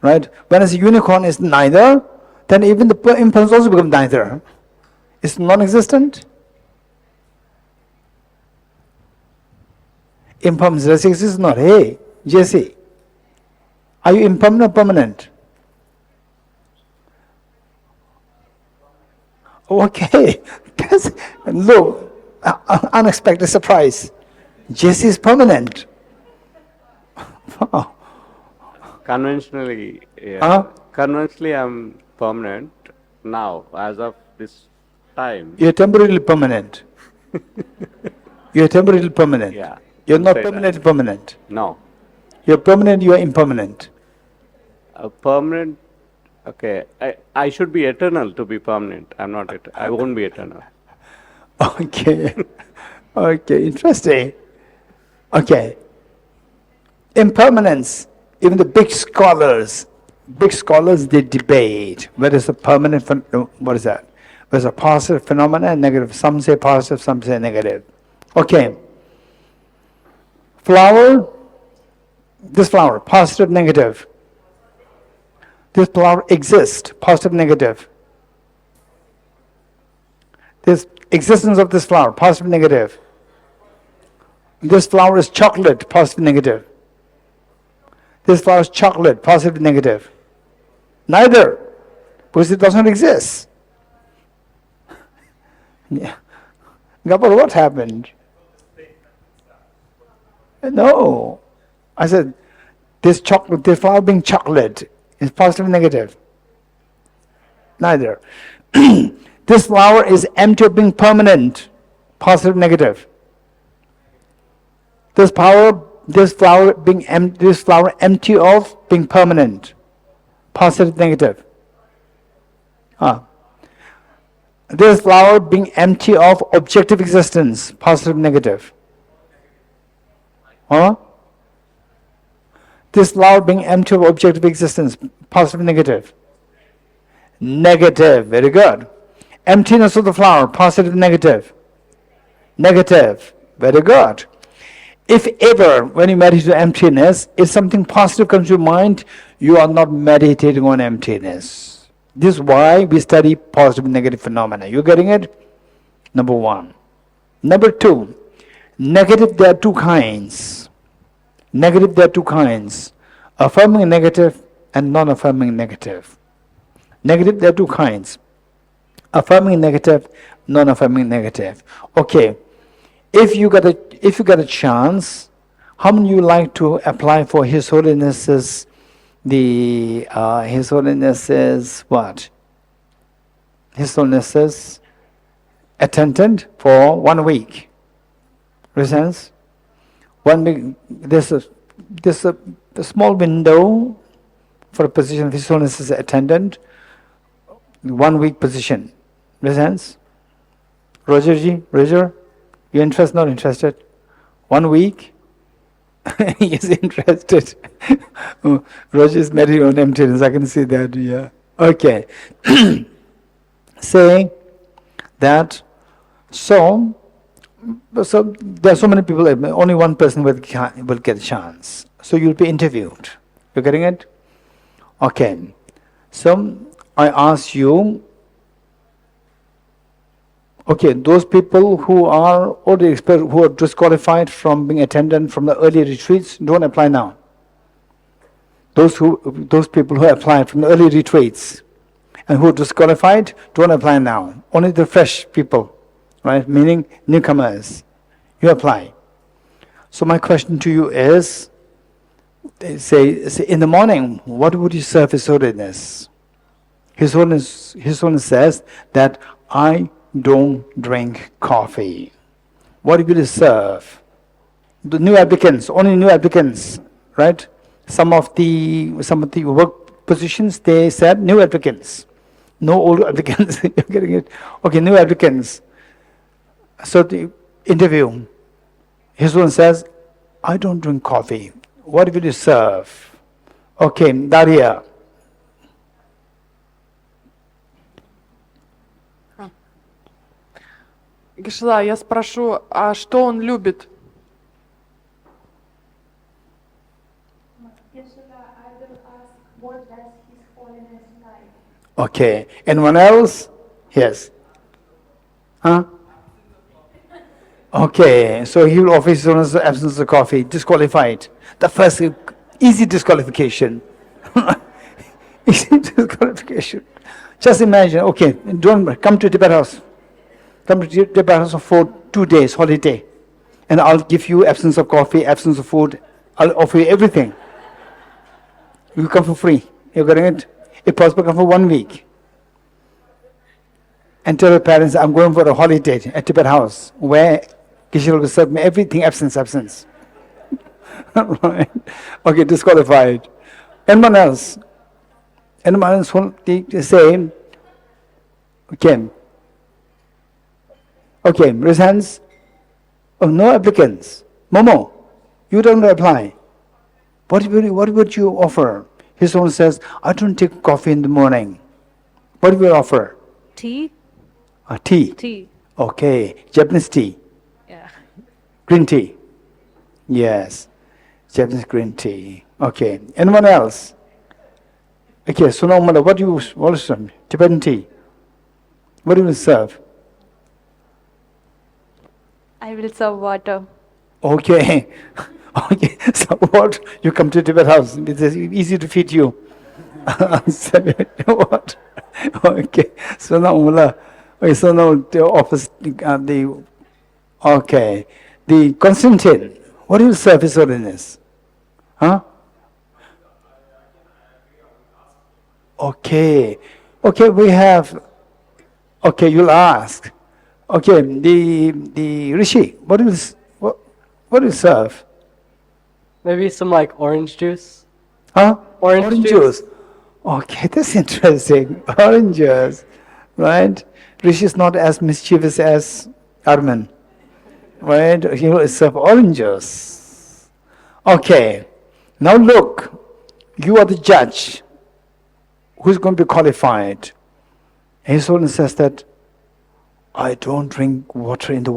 Right? When it's a unicorn is neither, then even the impulse also becomes neither. It's non-existent. Impermanence is not. Hey, Jesse, are you impermanent or permanent? Okay, that's, look, unexpected surprise. Jesse is permanent. Wow. Conventionally, yeah. Conventionally, I'm permanent now, as of this time. You're temporarily permanent. You're temporarily permanent. Yeah. You're not Say that. permanent, permanent. No. You're permanent, you are impermanent. Permanent, okay. I should be eternal to be permanent. I'm not, I won't be eternal. Okay. Okay, interesting. Okay. Impermanence. Even the big scholars, they debate whether it's a permanent, what is that? Whether it's a positive phenomenon and negative. Some say positive, some say negative. Okay. Flower, this flower, positive, negative. This flower exists, positive, negative. This existence of this flower, positive, negative. This flower is chocolate, positive, negative. This flower is chocolate, positive, negative. Neither, because it doesn't exist. Yeah. Gabor, what happened? No. I said, this chocolate, this flower being chocolate is positive, negative. Neither. This flower is empty of being permanent, positive, negative. This flower empty of being permanent, positive, negative. This flower being empty of objective existence, positive, negative. This flower being empty of objective existence, positive, negative. Negative, very good. Emptiness of the flower, positive, negative. Negative, very good. If ever, when you meditate on emptiness, if something positive comes to your mind, you are not meditating on emptiness. This is why we study positive and negative phenomena. You getting it? Number one. Number two, negative, there are two kinds. Negative, there are two kinds. Affirming negative and non-affirming negative. Negative, there are two kinds. Affirming negative, non-affirming negative. Okay. If you get a chance, how many you like to apply for His Holiness's His Holiness's what? His Holiness's attendant for 1 week. Presents 1 week. There's a small window for a position of His Holiness's attendant. 1 week position. Presents. Roger. You interested, not interested? 1 week? He is interested. Roger is married on emptiness, I can see that, yeah. Okay. Saying that, so there are so many people, only one person will get a chance. So you'll be interviewed. You're getting it? Okay. So I ask you, okay, those people who are already who are disqualified from being attendant from the early retreats, don't apply now. Those people who applied from the early retreats and who are disqualified, don't apply now. Only the fresh people right? Meaning newcomers. You apply. So my question to you is, say in the morning, what would you serve His Holiness? His Holiness says that I don't drink coffee. What will you serve? The new applicants, only new applicants, right? Some of the work positions, they said new applicants. No old applicants. You're getting it? Okay, new applicants. So the interview, His Holiness says, I don't drink coffee. What will you serve? Okay, Daria. Гешла, я спрошу, а что он любит? Yeshua, I will ask, what does His Holiness like? Okay. Anyone else? Yes. Huh? Okay. So he will offer His Holiness the absence of coffee. Disqualified. The first easy disqualification. Easy disqualification. Just imagine. Okay, don't come to Tibet house. Come to Tibet house for 2 days holiday, and I'll give you absence of coffee, absence of food. I'll offer you everything. You come for free. You're getting it? If possible, come for 1 week. And tell your parents, I'm going for a holiday at Tibet house, where Geshe will serve me everything, absence. Right? Okay, disqualified. Anyone else? Anyone else want to say? Okay. Okay, raise hands. Oh, no applicants. Momo, you don't apply. What would you offer? His Holiness says, I don't take coffee in the morning. What will you offer? Tea? Tea. Tea. Okay, Japanese tea. Yeah. Green tea. Yes, Japanese green tea. Okay, anyone else? Okay, so now, what do you serve? Tibetan tea. What do you serve? I will serve water. Okay. Okay, so what? You come to Tibet house, it's easy to feed you. What? Okay, so now, the office, okay. The Constantine, what do you serve His Holiness? Huh? Okay. Okay, we have, okay, you'll ask. Okay, the Rishi, what do you serve? Maybe some like orange juice. Huh? Orange juice. Okay, that's interesting. Orange juice, right? Rishi is not as mischievous as Arman, right? He will serve orange juice. Okay, now look, you are the judge. Who's going to be qualified? His Holiness says that I don't drink water in the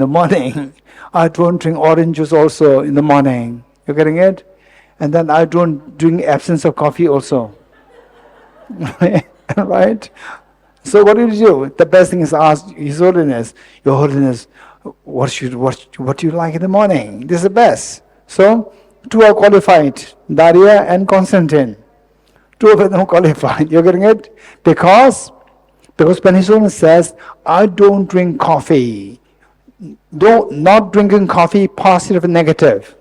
morning. I don't drink orange juice also in the morning. You're getting it? And then I don't drink absence of coffee also. Right? So what do you do? The best thing is ask His Holiness, Your Holiness, what do you like in the morning? This is the best. So, 2 are qualified, Daria and Constantine. 2 of them are qualified. You're getting it? Because when His Holiness says, I don't drink coffee, not drinking coffee, positive and negative.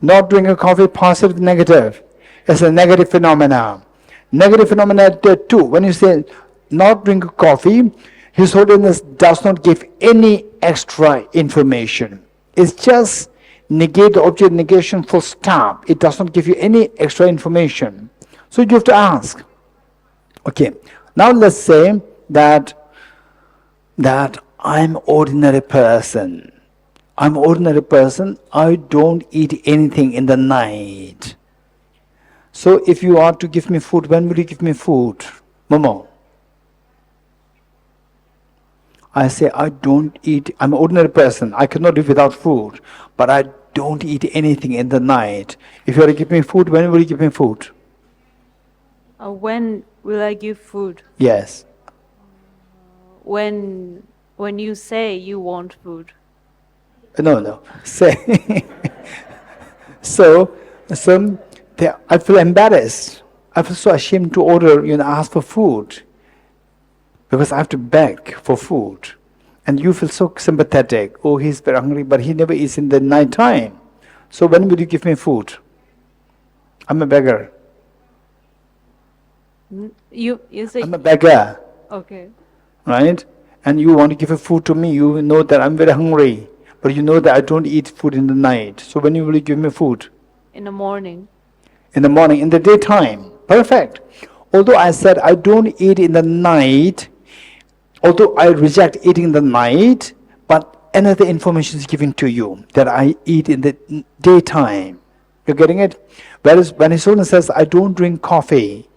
Not drinking coffee, positive and negative. It's a negative phenomena. Negative phenomena there too. When you say not drink coffee, His Holiness does not give any extra information. It's just negate the object negation full stop. It does not give you any extra information. So you have to ask. Okay, now let's say that I'm ordinary person. I'm ordinary person. I don't eat anything in the night. So if you are to give me food, when will you give me food? Momo. I say I don't eat, I'm an ordinary person. I cannot live without food. But I don't eat anything in the night. If you are to give me food, when will you give me food? When will I give food? Yes. When you say you want food. No. Say. So I feel embarrassed. I feel so ashamed to order, ask for food. because I have to beg for food. And you feel so sympathetic. Oh, he's very hungry, but he never eats in the night time. So when will you give me food? I'm a beggar. You say, I'm a beggar, okay. right? And you want to give a food to me. You know that I'm very hungry, but you know that I don't eat food in the night. So when will you give me food? In the morning. In the morning, in the daytime. Perfect. Although I said I don't eat in the night, although I reject eating in the night, but another information is given to you that I eat in the daytime. You're getting it? Whereas when His Holiness says, I don't drink coffee,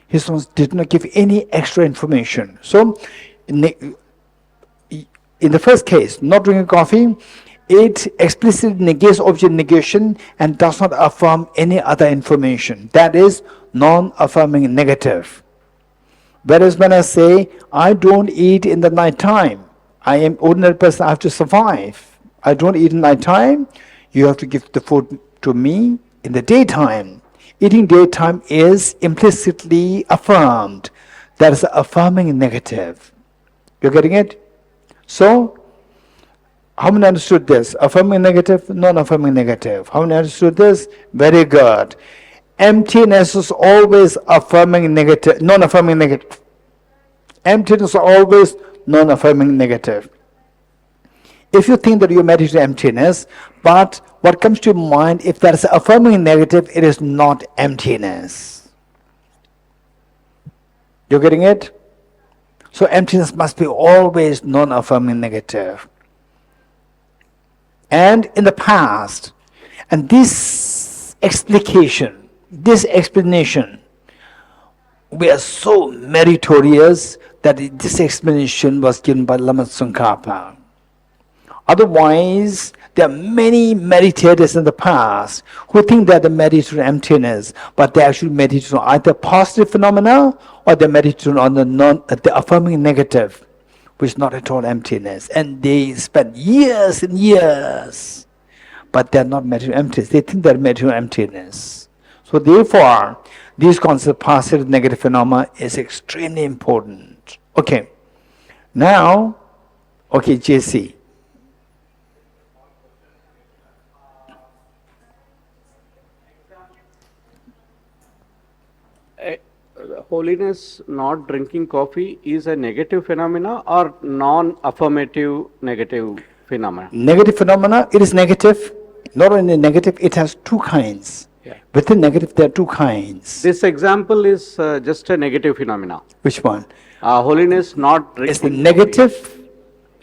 His Holiness did not give any extra information. So, in the first case, not drinking coffee, it explicitly negates object negation and does not affirm any other information. That is non-affirming negative. Whereas when I say, I don't eat in the night time, I am ordinary person, I have to survive. I don't eat in night time, you have to give the food to me in the daytime. Eating daytime is implicitly affirmed. That is affirming negative. You're getting it? So, how many understood this? Affirming negative, non-affirming negative. How many understood this? Very good. Emptiness is always affirming negative, non-affirming negative. Emptiness is always non-affirming negative. If you think that you meditate emptiness, but what comes to your mind, if there is affirming negative, it is not emptiness. You're getting it? So emptiness must be always non-affirming negative. And in the past, and this explanation, we are so meritorious that this explanation was given by Lama Tsongkhapa. Otherwise, there are many meditators in the past who think that they meditate on emptiness, but they actually meditate on either positive phenomena or they meditate on the affirming negative, which is not at all emptiness. And they spend years and years, but they are not meditating on emptiness. They think they are meditating on emptiness. So therefore, these concepts of positive and negative phenomena is extremely important. Okay. Now, okay, JC. Holiness, not drinking coffee is a negative phenomena or non-affirmative negative phenomena? Negative phenomena, it is negative. Not only negative, it has two kinds. Yeah. Within negative, there are two kinds. This example is just a negative phenomena. Which one? Holiness, not drinking It's the negative,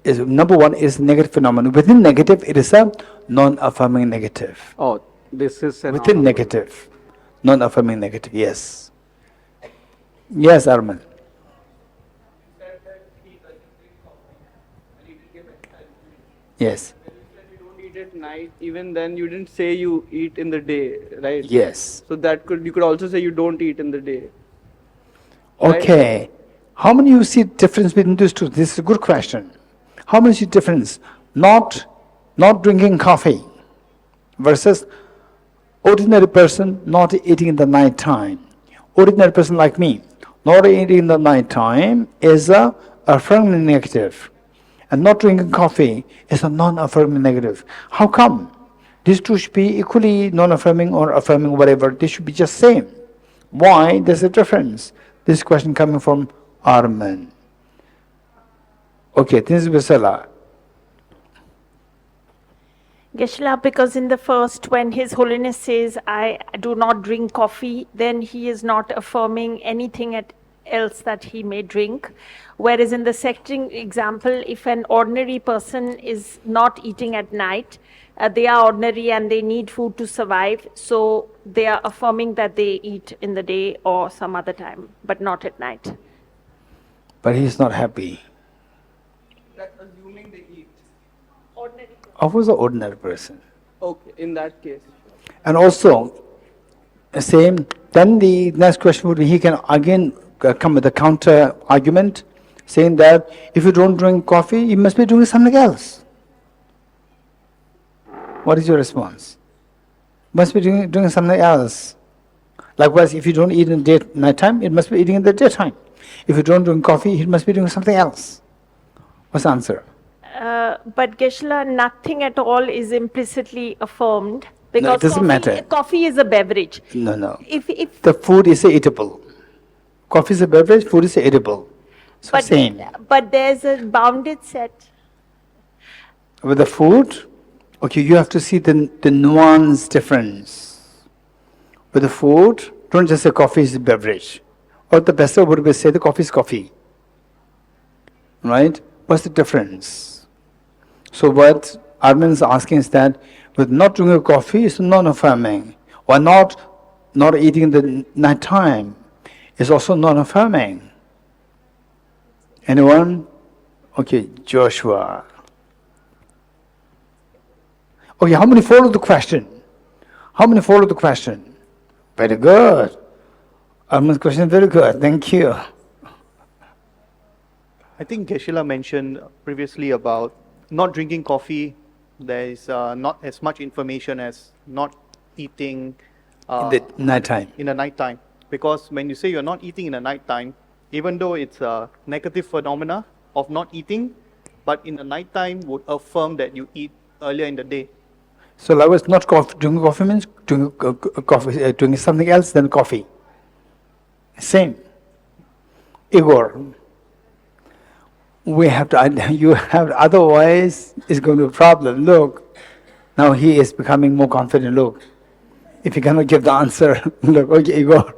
is number one is negative phenomenon. Within negative, it is a non-affirming negative. Oh, this is a Within negative, non-affirming negative, yes. Yes, Arman. Yes. You don't eat at night, even then you didn't say you eat in the day, right? Yes. So that you could also say you don't eat in the day. Okay. How many you see difference between these two? This is a good question. How many see difference? Not drinking coffee versus ordinary person not eating in the night time. Ordinary person like me, not eating in the night time is a affirming negative. And not drinking coffee is a non-affirming negative. How come? These two should be equally non-affirming or affirming, whatever. They should be just same. Why? There's a difference. This question coming from Arman. Okay, this is Vasala. Geshe, because in the first, when His Holiness says, I do not drink coffee, then he is not affirming anything else that he may drink. Whereas in the second example, if an ordinary person is not eating at night, they are ordinary and they need food to survive, so they are affirming that they eat in the day or some other time, but not at night. But he's not happy. That's assuming they eat. Ordinary. I was an ordinary person. Okay, in that case. And also, same, then the next question would be, he can again come with a counter argument, saying that if you don't drink coffee, you must be doing something else. What is your response? Must be doing something else. Likewise, if you don't eat in night time, it must be eating in the daytime. If you don't drink coffee, he must be doing something else. What's the answer? But Geshe-la, nothing at all is implicitly affirmed because doesn't coffee, matter. coffee is a beverage. No. If The food is eatable. Coffee is a beverage, food is edible. So same. but there's a bounded set. With the food, okay, you have to see the nuance difference. With the food, don't just say coffee is a beverage. Or the best would say the coffee is coffee. Right? What's the difference? So what Armin is asking is that with not drinking coffee is non-affirming. Or not eating in the night time is also non-affirming. Anyone? Okay, Joshua. Okay, how many follow the question? How many follow the question? Very good. Armin's question is very good. Thank you. I think Geshe-la mentioned previously about not drinking coffee. There is not as much information as not eating In the nighttime. in the night time. Because when you say you're not eating in the night time, even though it's a negative phenomena of not eating, but in the night time would affirm that you eat earlier in the day. So likewise, not drinking coffee means drinking something else than coffee. Same. Igor. We have to, you have, otherwise it's going to be a problem. Look, now he is becoming more confident. Look, if he cannot give the answer, look, okay, Igor.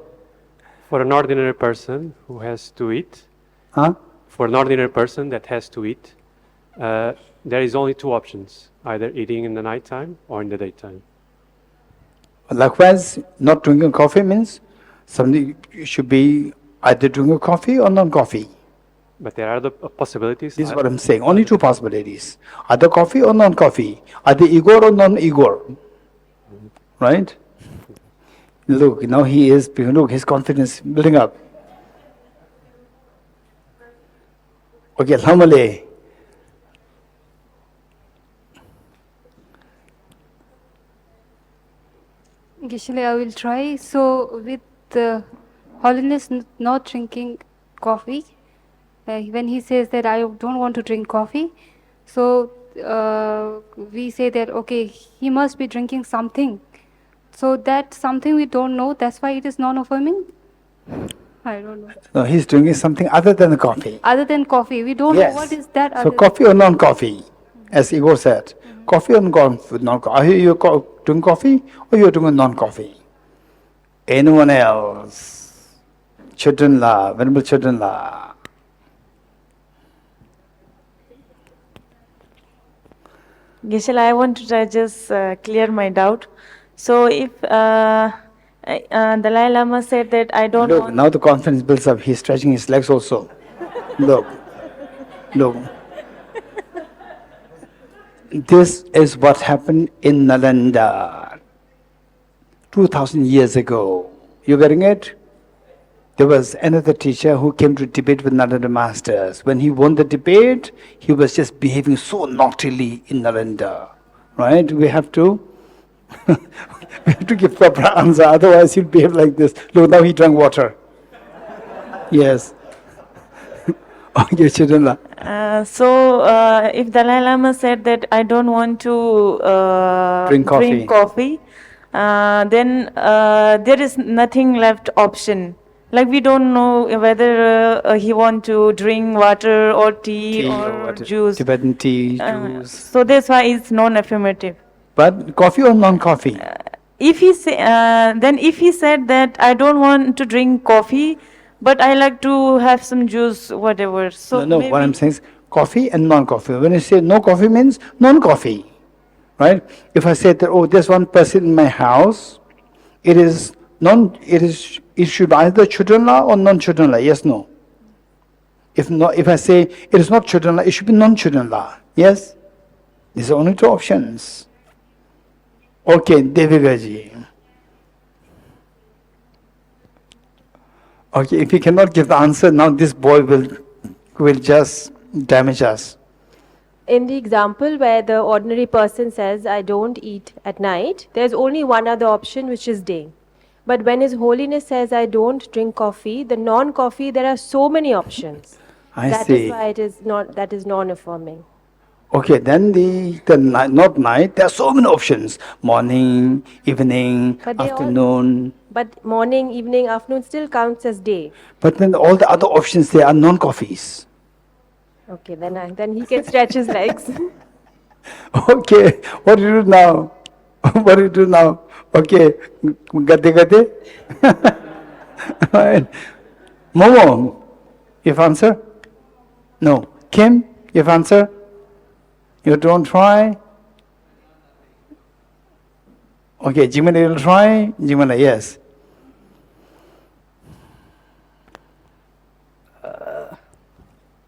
For an ordinary person who has to eat, Huh? for an ordinary person that has to eat, there is only two options, either eating in the nighttime or in the daytime. Likewise, not drinking coffee means somebody should be either drinking coffee or non-coffee. But there are other possibilities. This is what I'm saying. Only two possibilities. Either coffee or non-coffee. Either Igor or non-Igor. Right? Look, now he is, look, his confidence building up. Okay, Lamale. Geshe, I will try. So with Holiness not drinking coffee, when he says that I don't want to drink coffee, so we say that okay, he must be drinking something. So that something we don't know, that's why it is non-affirming? I don't know. No, he's drinking something other than the coffee. Other than coffee, we don't know what is that. So coffee or non-coffee, as Igor said. Coffee or non-coffee. Are you drinking coffee or you're drinking non-coffee? Anyone else? Children la, Venerable children la. Geshe-la, I want to just clear my doubt. So if Dalai Lama said that I don't Look, want... now the confidence builds up. He's stretching his legs also. Look. This is what happened in Nalanda 2000 years ago. You getting it? There was another teacher who came to debate with Nalanda masters. When he won the debate, he was just behaving so naughtily in Nalanda. Right? We have to give proper answer, otherwise he'll behave like this. Look, now he drank water. Yes. Okay, children. So if Dalai Lama said that I don't want to Drink coffee, then there is nothing left option. Like we don't know whether he want to drink water or tea or juice. Tibetan tea, juice. So that's why it's non-affirmative. But coffee or non-coffee? If he then if he said that I don't want to drink coffee, but I like to have some juice, whatever. So No, what I'm saying is coffee and non-coffee. When you say no coffee means non-coffee, right? If I say that, oh, there's one person in my house, it should be either children-la or non-children-la. Yes, no. If I say it is not children-la, it should be non-children-la. Yes? These are only two options. Okay, Devikaji. Okay, if he cannot give the answer, now this boy will just damage us. In the example where the ordinary person says, I don't eat at night, there's only one other option, which is day. But when His Holiness says, I don't drink coffee, the non-coffee, there are so many options. I That see. is why it is not, that is non-affirming. Okay, then the night, not night, there are so many options. Morning, evening, But they all- afternoon. But morning, evening, afternoon still counts as day. But then all the other options, they are non-coffees. Okay, then he can stretch his legs. Okay, what do you do now? What do you do now? Okay, gade. Right. Momo, you've answer? No. Kim, you've answer? You don't try? Okay, Jimena will try? Jimena, yes.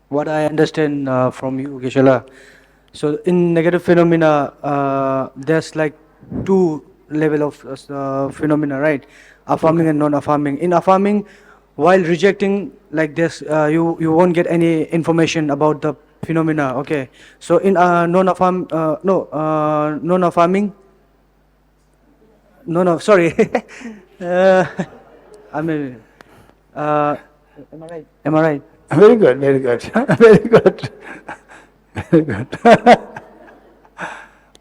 What I understand from you, Geshe, so in negative phenomena, there's like two level of phenomena, right? Affirming and non-affirming. In affirming, while rejecting, like this, you won't get any information about the phenomena. Okay. So in non-affirming, sorry. I mean, am I right? Am I right? Very good, very good, very good, very good.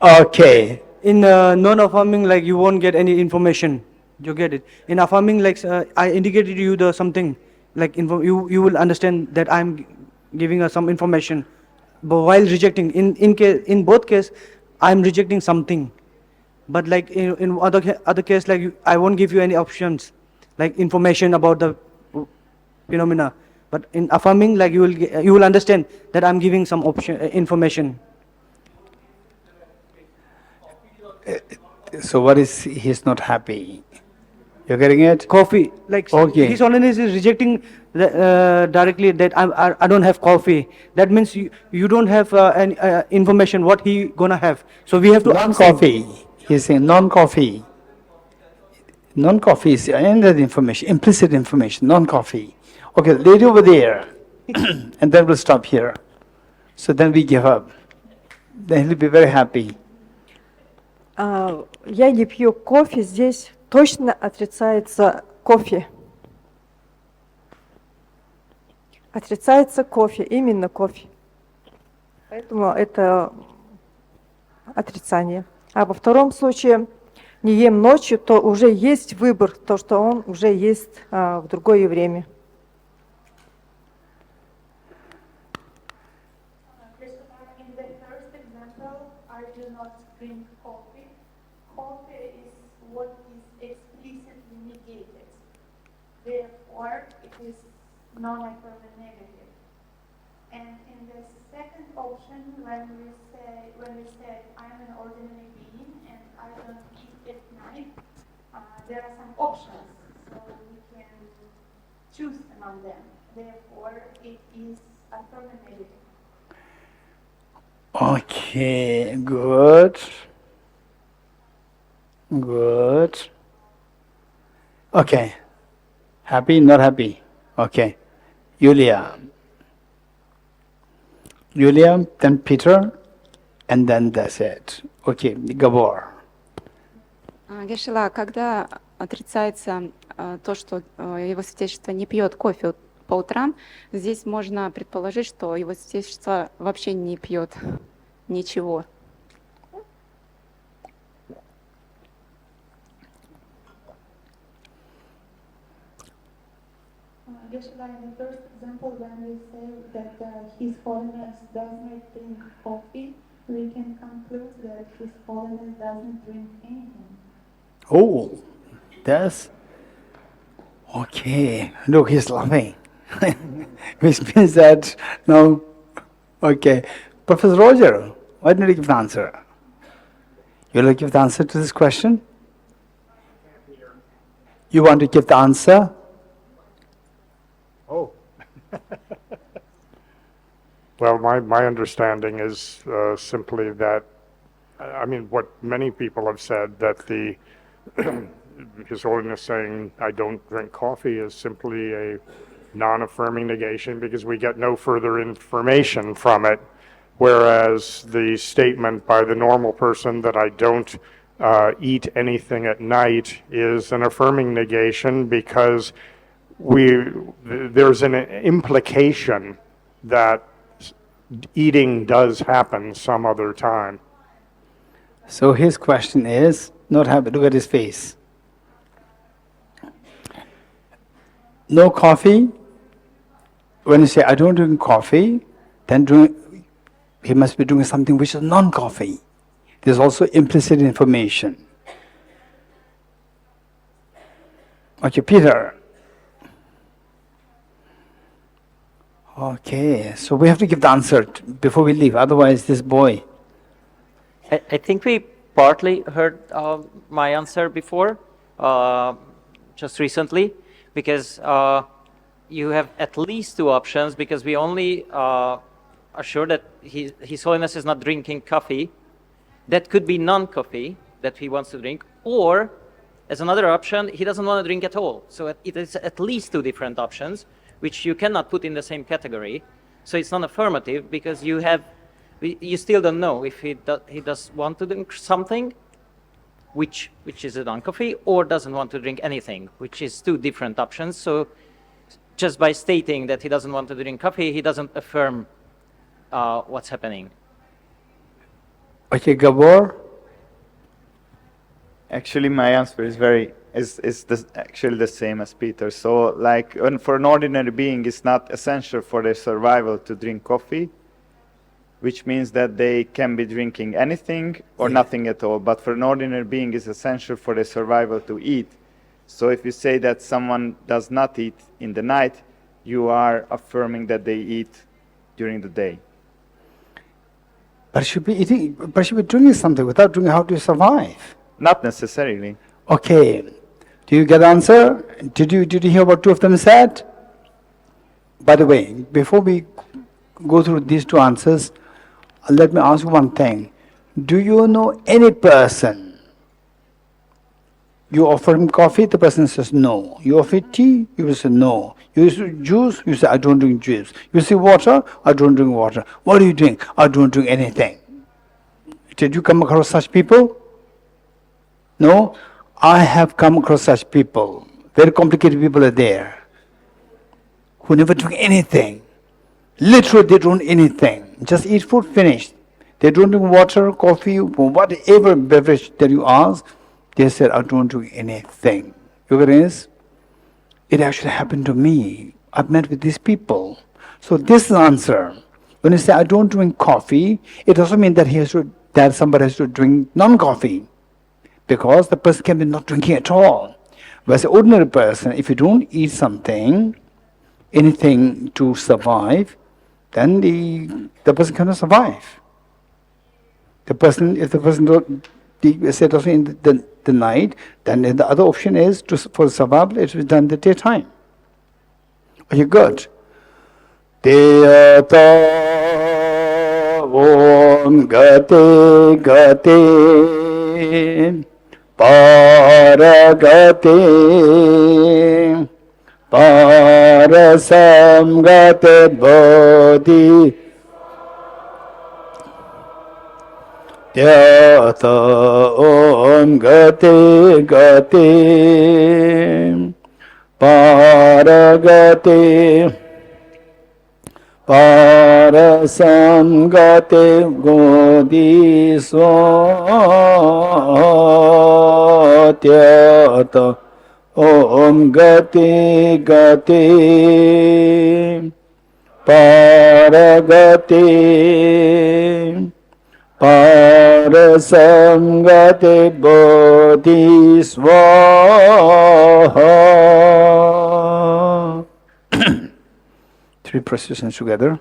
Okay. In non-affirming, like you won't get any information. You get it. In affirming, like I indicated you the something, like you will understand that I'm giving us some information. But while rejecting, in both case, I'm rejecting something. But like in other case, like I won't give you any options, like information about the phenomena. But in affirming, like you will understand that I'm giving some information. So what is, he's not happy? You're getting it? Coffee, like okay. His Holiness is rejecting directly that I don't have coffee. That means you don't have any information what he gonna have. So we have to non-coffee. He's saying non-coffee. Non-coffee is another information, implicit information, non-coffee. Okay, lady over there, and then we'll stop here. So then we give up. Then he'll be very happy. Я не пью кофе, здесь точно отрицается кофе. Отрицается кофе, именно кофе. Поэтому это отрицание. А во втором случае не ем ночью, то уже есть выбор, то, что он уже есть в другое время. In the first example, I do not drink coffee. Coffee is what is explicitly negated. Therefore, it is non-affirming negative. And in the second option, when we say I'm an ordinary being and I don't eat at night, there are some options, so we can choose among them. Therefore, it is affirming negative. Okay, good. Good. Okay. Happy, not happy? Okay. Yulia, then Peter, and then that's it. Okay, Gabor. Geshe, когда отрицается то, что его святейшество не пьет кофе по утрам, здесь можно предположить, что его святейшество вообще не пьет ничего. Geshe, in the first example, when we say that His Holiness does not drink coffee, we can conclude that His Holiness doesn't drink anything. Oh, that's okay. Look, he's laughing. Which means that, no, okay. Professor Roger, why didn't you give the answer? You want to give the answer to this question? You want to give the answer? Oh. Well, my understanding is simply that, I mean, what many people have said, that the His Holiness saying, I don't drink coffee is simply a non-affirming negation because we get no further information from it, whereas the statement by the normal person that I don't eat anything at night is an affirming negation, because there's an implication that eating does happen some other time. So his question is, not happy, look at his face. No coffee. When you say, I don't drink coffee, then he must be doing something which is non-coffee. There's also implicit information. Okay, Peter. Okay, so we have to give the answer before we leave, otherwise this boy. I think we partly heard my answer before, just recently, because you have at least two options, because we only are sure that His Holiness is not drinking coffee. That could be non-coffee that he wants to drink, or as another option, he doesn't want to drink at all. So it is at least two different options, which you cannot put in the same category. So it's non-affirmative, because you still don't know if he does want to drink something, which is a non-coffee, or doesn't want to drink anything, which is two different options. So just by stating that he doesn't want to drink coffee, he doesn't affirm what's happening. Okay, Gabor? Actually, my answer is actually the same as Peter. So, like, for an ordinary being, it's not essential for their survival to drink coffee, which means that they can be drinking anything or nothing at all. But for an ordinary being, it's essential for their survival to eat. So if you say that someone does not eat in the night, you are affirming that they eat during the day. But should be eating, but should be drinking something. Without drinking, how do you survive? Not necessarily. Okay. Do you get the answer? Did you hear what two of them said? By the way, before we go through these two answers, let me ask you one thing. Do you know any person? You offer him coffee, the person says no. You offer tea, he will say no. You say juice, you say I don't drink juice. You say water, I don't drink water. What do you drink? I don't drink anything. Did you come across such people? No? I have come across such people. Very complicated people are there who never drink anything. Literally, they don't anything. Just eat food, finished. They don't drink water, coffee, whatever beverage that you ask. They said, I don't drink anything. You guys? It actually happened to me. I've met with these people. So this is the answer. When you say, I don't drink coffee, it doesn't mean that somebody has to drink non-coffee. Because the person can be not drinking at all. Whereas an ordinary person, if you don't eat something, anything to survive, then the person cannot survive. If the person don't set also in the night, then the other option is for survival, it is done in the daytime. Okay, good. Deyata om gate gate paragate parasam gate bodhi Deyata om gate gate paragate parasam gate bodhi swatyata om gate gate paragate parasam gate bodhi swaha. Three processions together.